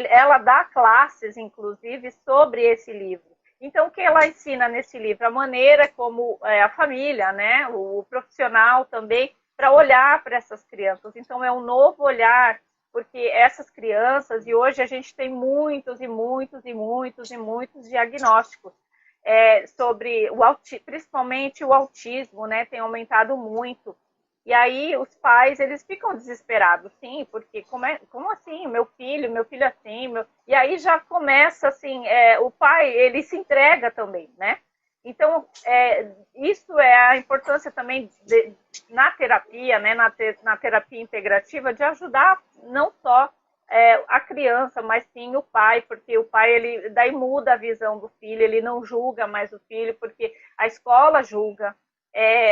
ela dá classes, inclusive, sobre esse livro. Então, o que ela ensina nesse livro? A maneira como a família, né, o profissional também, para olhar para essas crianças. Então, é um novo olhar, porque essas crianças, e hoje a gente tem muitos e muitos e muitos e muitos diagnósticos sobre, principalmente o autismo, né, tem aumentado muito. E aí os pais, eles ficam desesperados, sim, porque como assim? Meu filho assim, e aí já começa assim, o pai, ele se entrega também, né? Então, isso é a importância também na terapia, né, na terapia integrativa, de ajudar não só a criança, mas sim o pai, porque o pai, ele daí muda a visão do filho, ele não julga mais o filho, porque a escola julga,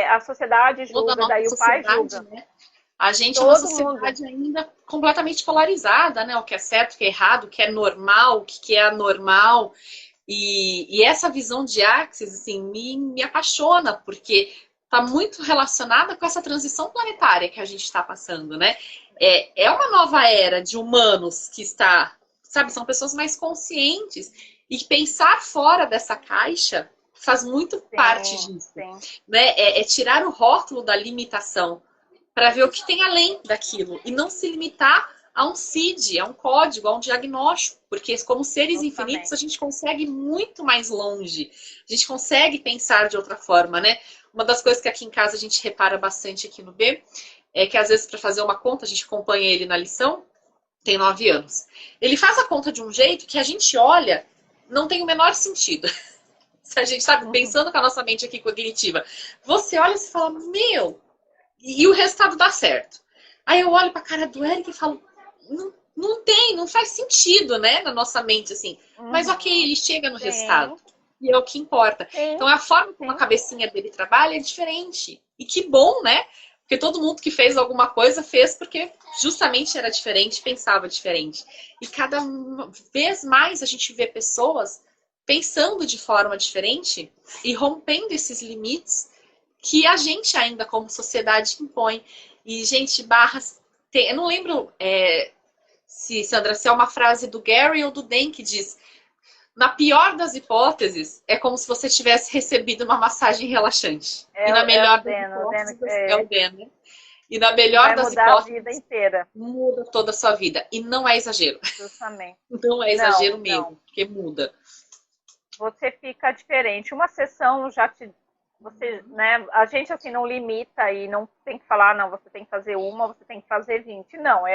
a sociedade Toda a julga, nossa daí o pai sociedade, julga. né? A gente é uma Todo mundo. sociedade ainda completamente polarizada, né? O que é certo, o que é errado, o que é normal, o que é anormal. E essa visão de Axis, assim, me apaixona, porque está muito relacionada com essa transição planetária que a gente está passando, né? É uma nova era de humanos que está, sabe, são pessoas mais conscientes e pensar fora dessa caixa faz muito parte disso, Sim. né? É tirar o rótulo da limitação para ver o que tem além daquilo e não se limitar a um CID, a um código, a um diagnóstico, porque como seres infinitos a gente consegue ir muito mais longe, a gente consegue pensar de outra forma, né? Uma das coisas que aqui em casa a gente repara bastante aqui no B é que às vezes para fazer uma conta, a gente acompanha ele na lição, tem 9 anos. Ele faz a conta de um jeito que a gente olha, não tem o menor sentido. Se a gente sabe, pensando com a nossa mente aqui cognitiva, você olha e você fala, meu, e o resultado dá certo. Aí eu olho pra cara do Eric e falo, não faz sentido, né, na nossa mente, assim. Mas ok, ele chega no resultado. E é o que importa. Então a forma como a cabecinha dele trabalha é diferente. E que bom, né? Porque todo mundo que fez alguma coisa fez porque justamente era diferente, pensava diferente. E cada vez mais a gente vê pessoas pensando de forma diferente e rompendo esses limites que a gente ainda como sociedade impõe. E, gente, barras... eu não lembro Sandra, se é uma frase do Gary ou do Dan que diz: na pior das hipóteses, é como se você tivesse recebido uma massagem relaxante. E na melhor das hipóteses, é o Dan, né? E na melhor das hipóteses, a vida inteira. Muda toda a sua vida. E não é exagero. Justamente. Não é exagero mesmo, porque muda. Você fica diferente. Uma sessão já você, né, a gente assim não limita e não tem que falar, não, você tem que fazer uma, você tem que fazer 20. Não,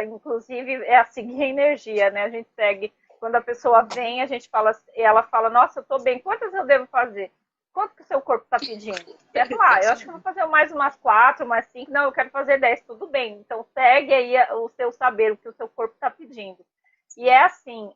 inclusive é a seguir a energia, né? A gente segue. Quando a pessoa vem, a gente fala, ela fala, nossa, eu tô bem, quantas eu devo fazer? Quanto que o seu corpo está pedindo? Você fala, eu acho que eu vou fazer mais umas 4, mais 5, não, eu quero fazer 10, tudo bem. Então segue aí o seu saber, o que o seu corpo está pedindo. E é assim,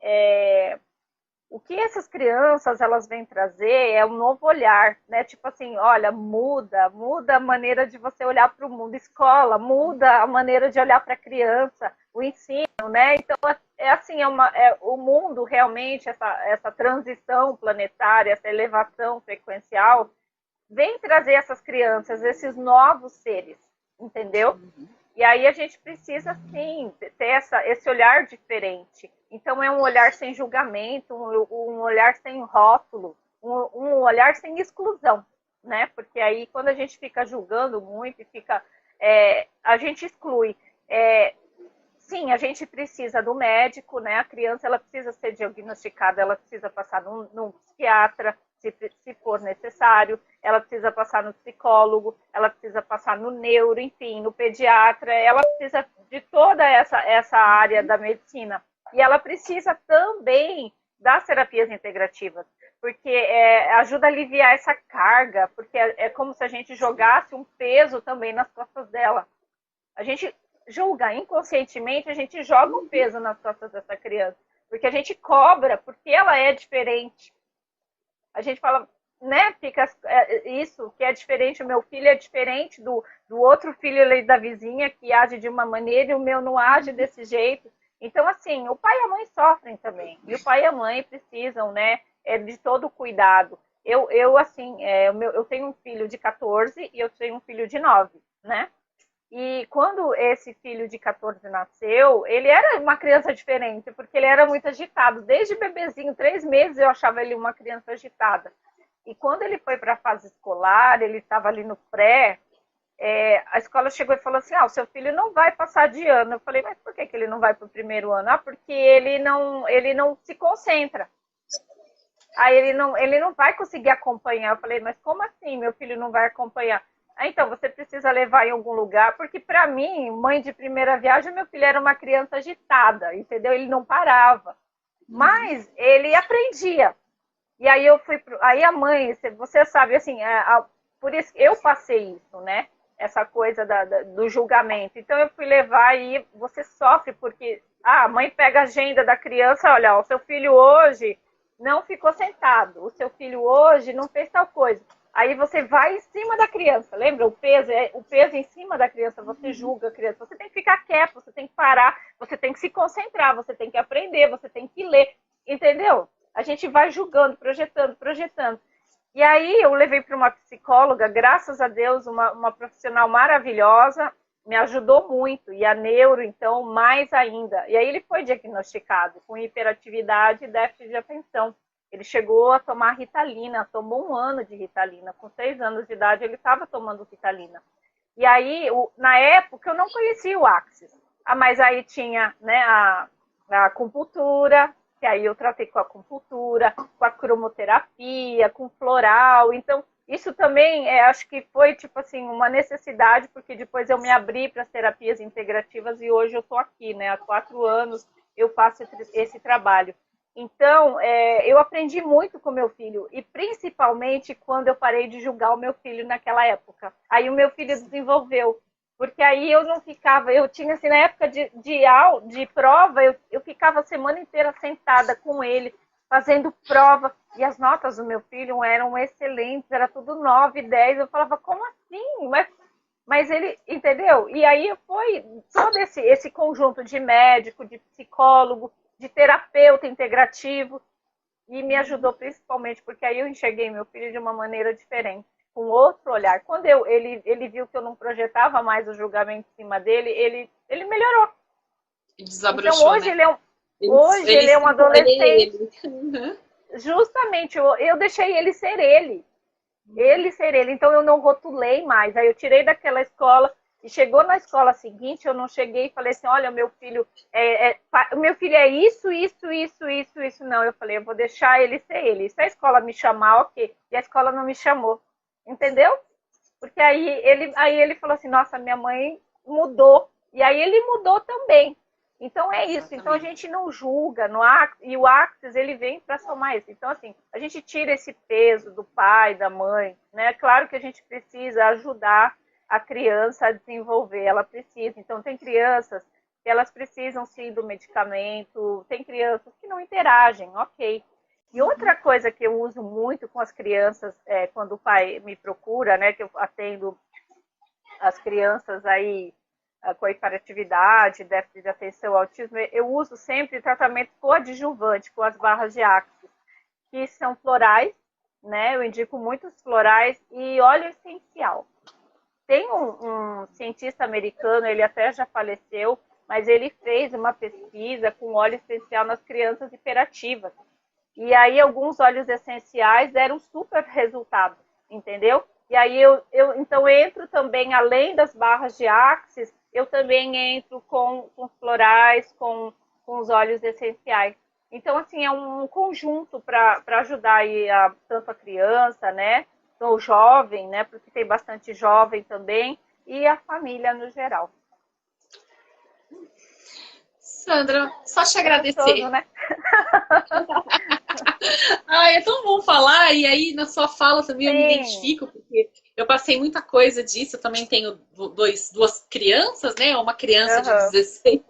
o que essas crianças elas vêm trazer é um novo olhar, né? Tipo assim, olha, muda a maneira de você olhar para o mundo, escola, muda a maneira de olhar para a criança, o ensino, né? Então assim, o mundo realmente, essa transição planetária, essa elevação frequencial, vem trazer essas crianças, esses novos seres, entendeu? E aí a gente precisa, sim, ter esse olhar diferente. Então, é um olhar sem julgamento, um olhar sem rótulo, um olhar sem exclusão, né? Porque aí, quando a gente fica julgando muito, a gente exclui. Sim, a gente precisa do médico, né? A criança ela precisa ser diagnosticada, ela precisa passar num psiquiatra, se for necessário, ela precisa passar no psicólogo, ela precisa passar no neuro, enfim, no pediatra, ela precisa de toda essa área da medicina. E ela precisa também das terapias integrativas, porque ajuda a aliviar essa carga, porque é como se a gente jogasse um peso também nas costas dela. A gente julga inconscientemente, a gente joga um peso nas costas dessa criança, porque a gente cobra, porque ela é diferente. A gente fala, né, fica isso, que é diferente, o meu filho é diferente do outro filho da vizinha, que age de uma maneira e o meu não age desse jeito. Então, assim, o pai e a mãe sofrem também, e o pai e a mãe precisam, né, de todo o cuidado. Assim, eu tenho um filho de 14 e eu tenho um filho de 9, né? E quando esse filho de 14 nasceu, ele era uma criança diferente, porque ele era muito agitado. Desde bebezinho, 3 meses, eu achava ele uma criança agitada. E quando ele foi para a fase escolar, ele estava ali no pré, a escola chegou e falou assim, o seu filho não vai passar de ano. Eu falei, mas por que ele não vai para o primeiro ano? Porque ele não se concentra. Aí ele não vai conseguir acompanhar. Eu falei, mas como assim meu filho não vai acompanhar? Então, você precisa levar em algum lugar, porque para mim, mãe de primeira viagem, meu filho era uma criança agitada, entendeu? Ele não parava, mas ele aprendia. E aí aí a mãe, você sabe, assim, por isso que eu passei isso, né? Essa coisa do julgamento. Então eu fui levar e você sofre porque a mãe pega a agenda da criança, olha, o seu filho hoje não ficou sentado, o seu filho hoje não fez tal coisa. Aí você vai em cima da criança, lembra? O peso em cima da criança, você julga a criança. Você tem que ficar quieto, você tem que parar, você tem que se concentrar, você tem que aprender, você tem que ler, entendeu? A gente vai julgando, projetando, projetando. E aí eu levei para uma psicóloga, graças a Deus, uma profissional maravilhosa, me ajudou muito. E a neuro, então, mais ainda. E aí ele foi diagnosticado com hiperatividade e déficit de atenção. Ele chegou a tomar Ritalina, tomou 1 ano de Ritalina. Com 6 anos de idade, ele estava tomando Ritalina. E aí, na época, eu não conhecia o Axis. Mas aí tinha, né, a acupuntura, que aí eu tratei com a acupuntura, com a cromoterapia, com floral. Então, isso também, acho que foi, tipo assim, uma necessidade, porque depois eu me abri para as terapias integrativas e hoje eu estou aqui, né? Há 4 anos eu faço esse trabalho. Então, eu aprendi muito com meu filho, e principalmente quando eu parei de julgar o meu filho naquela época. Aí o meu filho desenvolveu, porque aí eu não ficava, eu tinha assim, na época de prova, eu ficava a semana inteira sentada com ele, fazendo prova, e as notas do meu filho eram excelentes, era tudo 9, 10, eu falava, como assim? Mas ele, entendeu? E aí foi todo esse conjunto de médico, de psicólogo, de terapeuta integrativo, e me ajudou principalmente, porque aí eu enxerguei meu filho de uma maneira diferente, com outro olhar. Quando ele viu que eu não projetava mais o julgamento em cima dele, ele melhorou. Desabrochou, então hoje, né? Hoje ele é um adolescente. Uhum. Justamente, eu deixei ele ser ele. Ele ser ele. Então eu não rotulei mais. Aí eu tirei daquela escola e chegou na escola seguinte, eu não cheguei e falei assim, olha, meu filho é isso, isso, isso, isso, isso. Não, eu falei, eu vou deixar ele ser ele. Se a escola me chamar, ok. E a escola não me chamou. Entendeu? Porque aí ele falou assim, nossa, minha mãe mudou. E aí ele mudou também. Então é isso. Então a gente não julga no Axis, e o Axis ele vem para somar isso. Então assim, a gente tira esse peso do pai, da mãe, né? Claro que a gente precisa ajudar a criança a desenvolver, ela precisa. Então tem crianças que elas precisam sim do medicamento, tem crianças que não interagem, ok. E outra coisa que eu uso muito com as crianças, quando o pai me procura, né, que eu atendo as crianças aí com hiperatividade, déficit de atenção, autismo, eu uso sempre tratamento coadjuvante com as barras de Axis, que são florais, né, eu indico muitos florais e óleo essencial. Tem um cientista americano, ele até já faleceu, mas ele fez uma pesquisa com óleo essencial nas crianças hiperativas. E aí alguns óleos essenciais deram super resultado, entendeu? E aí então entro também, além das barras de Axis, eu também entro com florais, com os óleos essenciais. Então, assim, é um conjunto para ajudar aí tanto a criança, né, o jovem, né, porque tem bastante jovem também, e a família no geral. Sandra, só te agradecer. Gostoso, né? Ai, é tão bom falar, e aí na sua fala também eu me identifico, porque eu passei muita coisa disso. Eu também tenho duas crianças, né? Uma criança de 16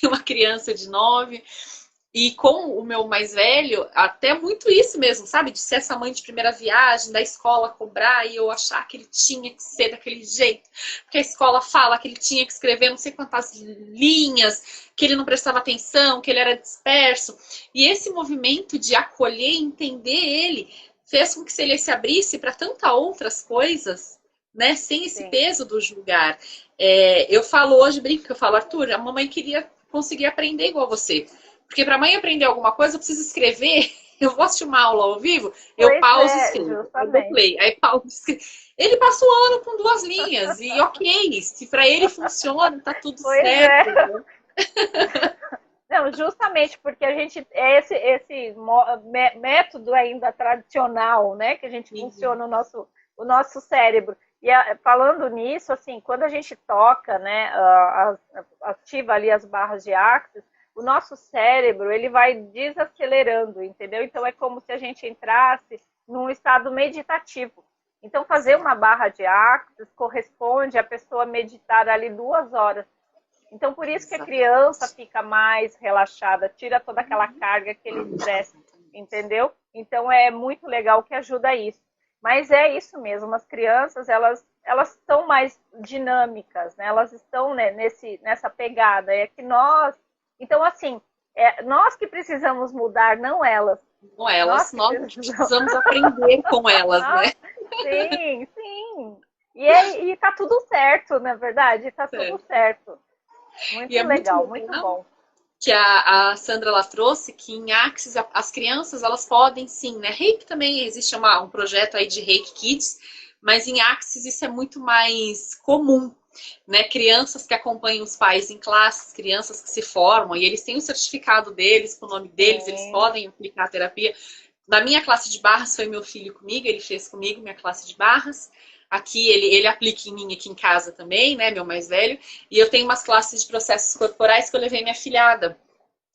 e uma criança de 9. E com o meu mais velho, até muito isso mesmo, sabe? De ser essa mãe de primeira viagem, da escola cobrar e eu achar que ele tinha que ser daquele jeito. Porque a escola fala que ele tinha que escrever não sei quantas linhas, que ele não prestava atenção, que ele era disperso. E esse movimento de acolher e entender ele fez com que ele se abrisse para tantas outras coisas, né? Sem esse peso do julgar. Eu falo hoje, brinco que eu falo, Arthur, a mamãe queria conseguir aprender igual você. Porque para a mãe aprender alguma coisa, eu preciso escrever. Eu vou assistir uma aula ao vivo, eu pauso e escrevo. Eu dou play, aí pauso e escrevo. Ele passa o ano com 2 linhas. E ok, se para ele funciona, tá tudo certo. Não, justamente porque a gente esse método ainda tradicional, né, que a gente funciona o nosso cérebro. E falando nisso, assim, quando a gente toca, né, ativa ali as barras de Axis, o nosso cérebro, ele vai desacelerando, entendeu? Então é como se a gente entrasse num estado meditativo. Então fazer uma barra de Axis corresponde a pessoa meditar ali 2 horas. Então por isso que a criança fica mais relaxada, tira toda aquela carga, aquele estresse, entendeu? Então é muito legal que ajuda isso. Mas é isso mesmo, as crianças, elas estão mais dinâmicas, né? Elas estão, né, nessa pegada. É que nós... Então, assim, nós que precisamos mudar, não elas. Com elas, nós precisamos aprender com elas, né? Sim, sim. E tá tudo certo, na verdade, tá tudo certo. Muito legal, muito bom. Que a Sandra ela trouxe que em Axis as crianças elas podem sim, né? Reiki também existe um projeto aí de Reiki Kids, mas em Axis isso é muito mais comum, né? Crianças que acompanham os pais em classes, crianças que se formam e eles têm o certificado deles, com o nome deles, eles podem aplicar a terapia. Na minha classe de barras foi meu filho comigo, ele fez comigo minha classe de barras. Aqui ele aplica em mim aqui em casa também, né, meu mais velho. E eu tenho umas classes de processos corporais que eu levei minha filhada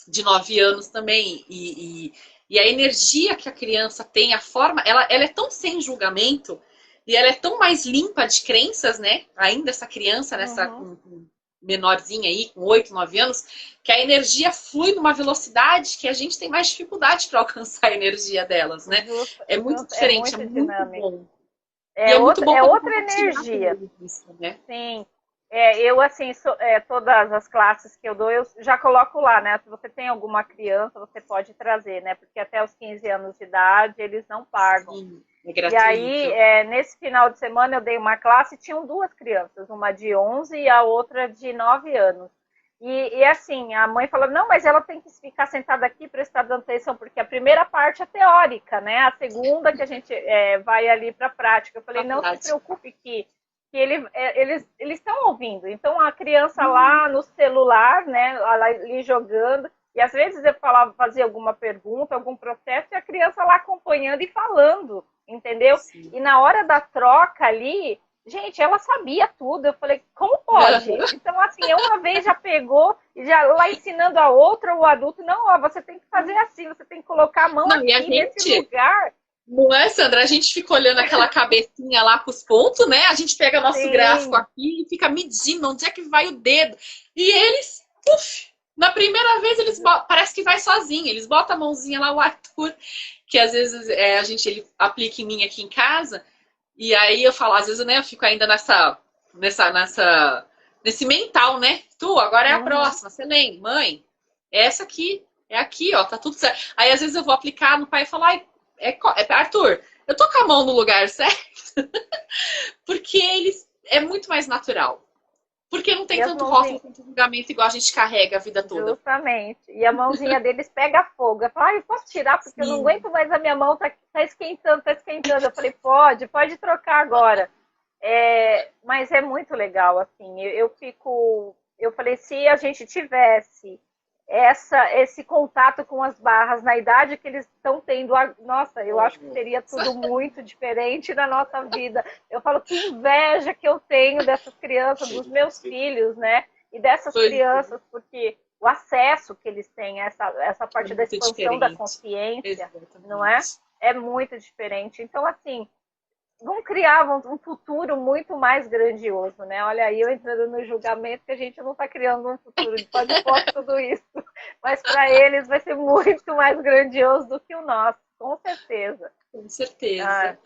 de 9 anos também. E a energia que a criança tem, a forma, ela é tão sem julgamento e ela é tão mais limpa de crenças, né? Ainda essa criança, nessa menorzinha aí, com 8, 9 anos, que a energia flui numa velocidade que a gente tem mais dificuldade para alcançar a energia delas, né? É muito diferente, é muito bom. É outra energia. Isso, né? Sim. Eu, assim, todas as classes que eu dou, eu já coloco lá, né? Se você tem alguma criança, você pode trazer, né? Porque até os 15 anos de idade, eles não pagam. Sim, é gratuito. E aí, nesse final de semana, eu dei uma classe e tinham 2 crianças, uma de 11 e a outra de 9 anos. E assim, a mãe falou, não, mas ela tem que ficar sentada aqui, prestar atenção, porque a primeira parte é teórica, né? A segunda que a gente vai ali para a prática. Eu falei, não se preocupe que eles estão ouvindo. Então, a criança lá no celular, né, ali jogando, e às vezes eu fazia alguma pergunta, algum processo, e a criança lá acompanhando e falando, entendeu? Sim. E na hora da troca ali... Gente, ela sabia tudo. Eu falei, como pode? Então, assim, uma vez já pegou, já lá ensinando a outra, o adulto, não, ó, você tem que fazer assim, você tem que colocar a mão aqui nesse lugar. Não é, Sandra? A gente fica olhando aquela cabecinha lá com os pontos, né? A gente pega nosso gráfico aqui e fica medindo onde é que vai o dedo. E eles, na primeira vez, eles parece que vai sozinho. Eles botam a mãozinha lá, o Arthur, que às vezes ele aplica em mim aqui em casa. E aí eu falo, às vezes, né, eu fico ainda nesse mental, né? Agora é a próxima, você lembra? Mãe, essa aqui, é aqui, ó, tá tudo certo. Aí às vezes eu vou aplicar no pai e falo, Arthur, eu tô com a mão no lugar certo? Porque é muito mais natural. Porque não tem tanto rótulo, tanto julgamento igual a gente carrega a vida toda. Justamente. E a mãozinha deles pega fogo. Eu falo, eu posso tirar porque eu não aguento mais a minha mão, tá esquentando, tá esquentando. Eu falei, pode trocar agora. Mas é muito legal, assim. Eu falei, se a gente tivesse esse contato com as barras na idade que eles estão tendo, nossa, eu acho que seria tudo muito diferente na nossa vida. Eu falo que inveja que eu tenho dessas crianças, dos meus filhos, né? E dessas crianças, porque o acesso que eles têm, essa parte da expansão da consciência, não é? É muito diferente. Então, assim, vão criar um futuro muito mais grandioso, né? Olha aí, eu entrando no julgamento que a gente não está criando um futuro de pós tudo isso. Mas para eles vai ser muito mais grandioso do que o nosso, com certeza. Com certeza.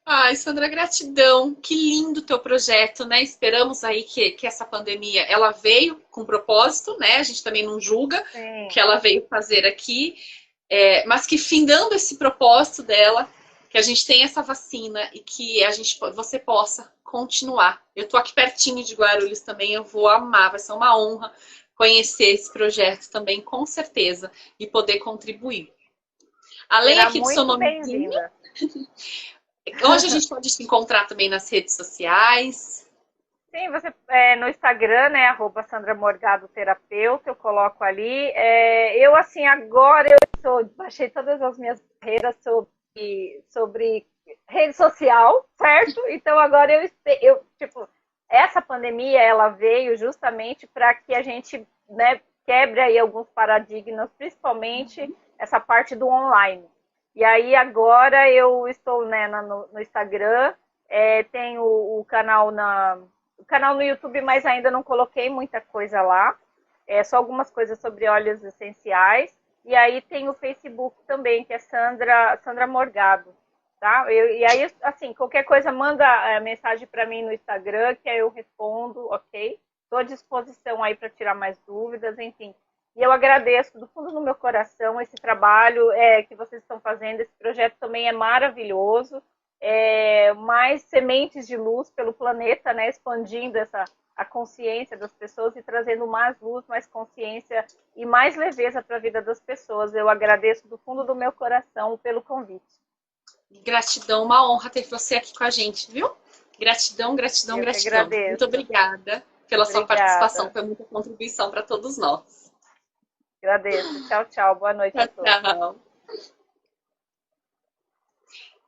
Ai, Sandra, gratidão. Que lindo teu projeto, né? Esperamos aí que essa pandemia, ela veio com propósito, né? A gente também não julga o que ela veio fazer aqui, mas que findando esse propósito dela, que a gente tenha essa vacina e que você possa continuar. Eu tô aqui pertinho de Guarulhos também, eu vou amar, vai ser uma honra conhecer esse projeto também, com certeza, e poder contribuir. Além aqui do seu nomezinho, hoje a gente pode se encontrar também nas redes sociais. Sim, você no Instagram, né, @SandraMorgadoTerapeuta, eu coloco ali. Eu, assim, agora baixei todas as minhas barreiras sobre rede social, certo? Então agora essa pandemia ela veio justamente para que a gente, né, quebre aí alguns paradigmas, principalmente essa parte do online. E aí agora eu estou, né, no Instagram, tenho o canal no YouTube, mas ainda não coloquei muita coisa lá, só algumas coisas sobre óleos essenciais. E aí tem o Facebook também, que é Sandra Morgado, tá? E aí, assim, qualquer coisa, manda mensagem para mim no Instagram, que aí eu respondo, ok? Estou à disposição aí para tirar mais dúvidas, enfim. E eu agradeço do fundo do meu coração esse trabalho que vocês estão fazendo. Esse projeto também é maravilhoso. Mais sementes de luz pelo planeta, né? Expandindo a consciência das pessoas e trazendo mais luz, mais consciência e mais leveza para a vida das pessoas. Eu agradeço do fundo do meu coração pelo convite. Gratidão, uma honra ter você aqui com a gente, viu? Gratidão, gratidão, Eu gratidão. agradeço. Muito obrigada pela sua participação, foi muita contribuição para todos nós. Agradeço. Tchau, tchau. Boa noite a todos. Tchau.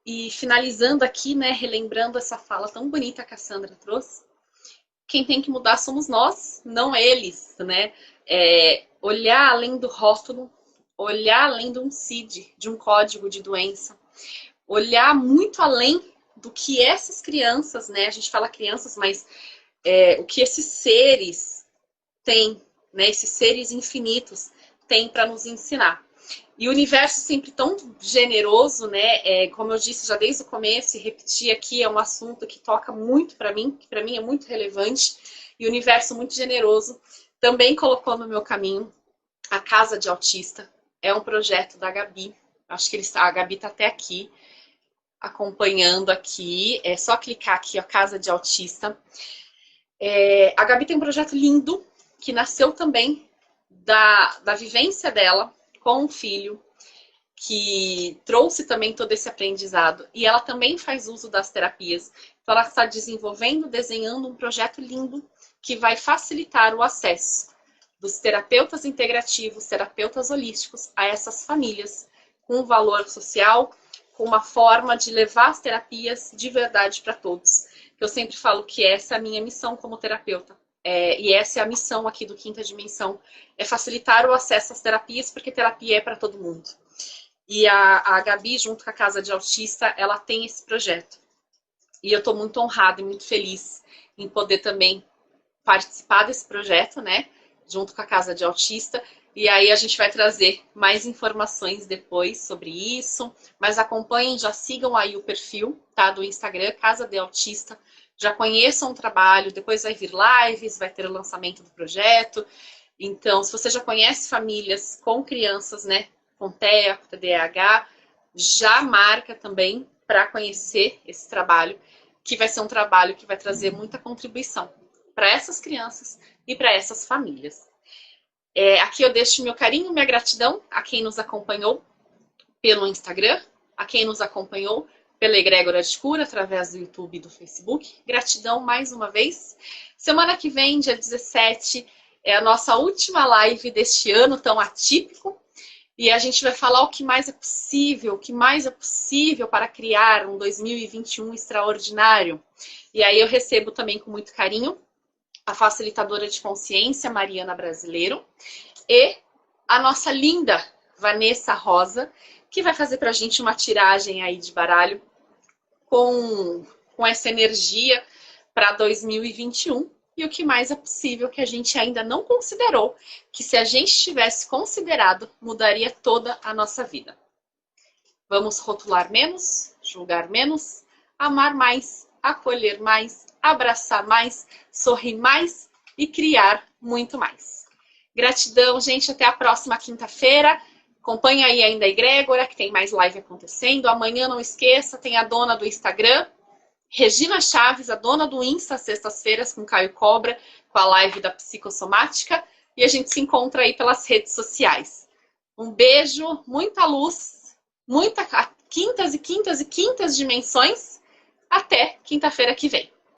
E finalizando aqui, né, relembrando essa fala tão bonita que a Sandra trouxe, quem tem que mudar somos nós, não eles, né? Olhar além do rótulo, olhar além de um CID, de um código de doença, olhar muito além do que essas crianças, né? A gente fala crianças, mas o que esses seres têm, né? Esses seres infinitos têm para nos ensinar. E o universo sempre tão generoso, né? Como eu disse já desde o começo e repeti aqui, é um assunto que toca muito para mim, que para mim é muito relevante. E o universo muito generoso também colocou no meu caminho a Casa de Autista. É um projeto da Gabi. Acho que a Gabi está até aqui, acompanhando aqui. É só clicar aqui, ó, Casa de Autista. A Gabi tem um projeto lindo, que nasceu também da vivência dela com um filho, que trouxe também todo esse aprendizado. E ela também faz uso das terapias. Então ela está desenvolvendo, desenhando um projeto lindo que vai facilitar o acesso dos terapeutas integrativos, terapeutas holísticos a essas famílias, com um valor social, com uma forma de levar as terapias de verdade para todos. Eu sempre falo que essa é a minha missão como terapeuta. E essa é a missão aqui do Quinta Dimensão, é facilitar o acesso às terapias, porque terapia é para todo mundo. E a Gabi, junto com a Casa de Autista, ela tem esse projeto. E eu estou muito honrada e muito feliz em poder também participar desse projeto, né? Junto com a Casa de Autista. E aí a gente vai trazer mais informações depois sobre isso. Mas acompanhem, já sigam aí o perfil, tá? Do Instagram, Casa de Autista. Já conheçam o trabalho, depois vai vir lives, vai ter o lançamento do projeto. Então, se você já conhece famílias com crianças, né, com TEA, com TDAH, já marca também para conhecer esse trabalho, que vai ser um trabalho que vai trazer muita contribuição para essas crianças e para essas famílias. Aqui eu deixo meu carinho, minha gratidão a quem nos acompanhou pelo Instagram, a quem nos acompanhou pela Egrégora de Cura, através do YouTube e do Facebook. Gratidão mais uma vez. Semana que vem, dia 17, é a nossa última live deste ano tão atípico. E a gente vai falar o que mais é possível, para criar um 2021 extraordinário. E aí eu recebo também com muito carinho a facilitadora de consciência, Mariana Brasileiro, e a nossa linda Vanessa Rosa, que vai fazer pra gente uma tiragem aí de baralho com essa energia para 2021 e o que mais é possível que a gente ainda não considerou, que se a gente tivesse considerado, mudaria toda a nossa vida. Vamos rotular menos, julgar menos, amar mais, acolher mais, abraçar mais, sorrir mais e criar muito mais. Gratidão, gente. Até a próxima quinta-feira. Acompanhe aí ainda a Egrégora, que tem mais live acontecendo. Amanhã, não esqueça, tem a dona do Instagram, Regina Chaves, a dona do Insta, sextas-feiras, com Caio Cobra, com a live da psicossomática. E a gente se encontra aí pelas redes sociais. Um beijo, muita luz, muita quintas e quintas e quintas dimensões. Até quinta-feira que vem.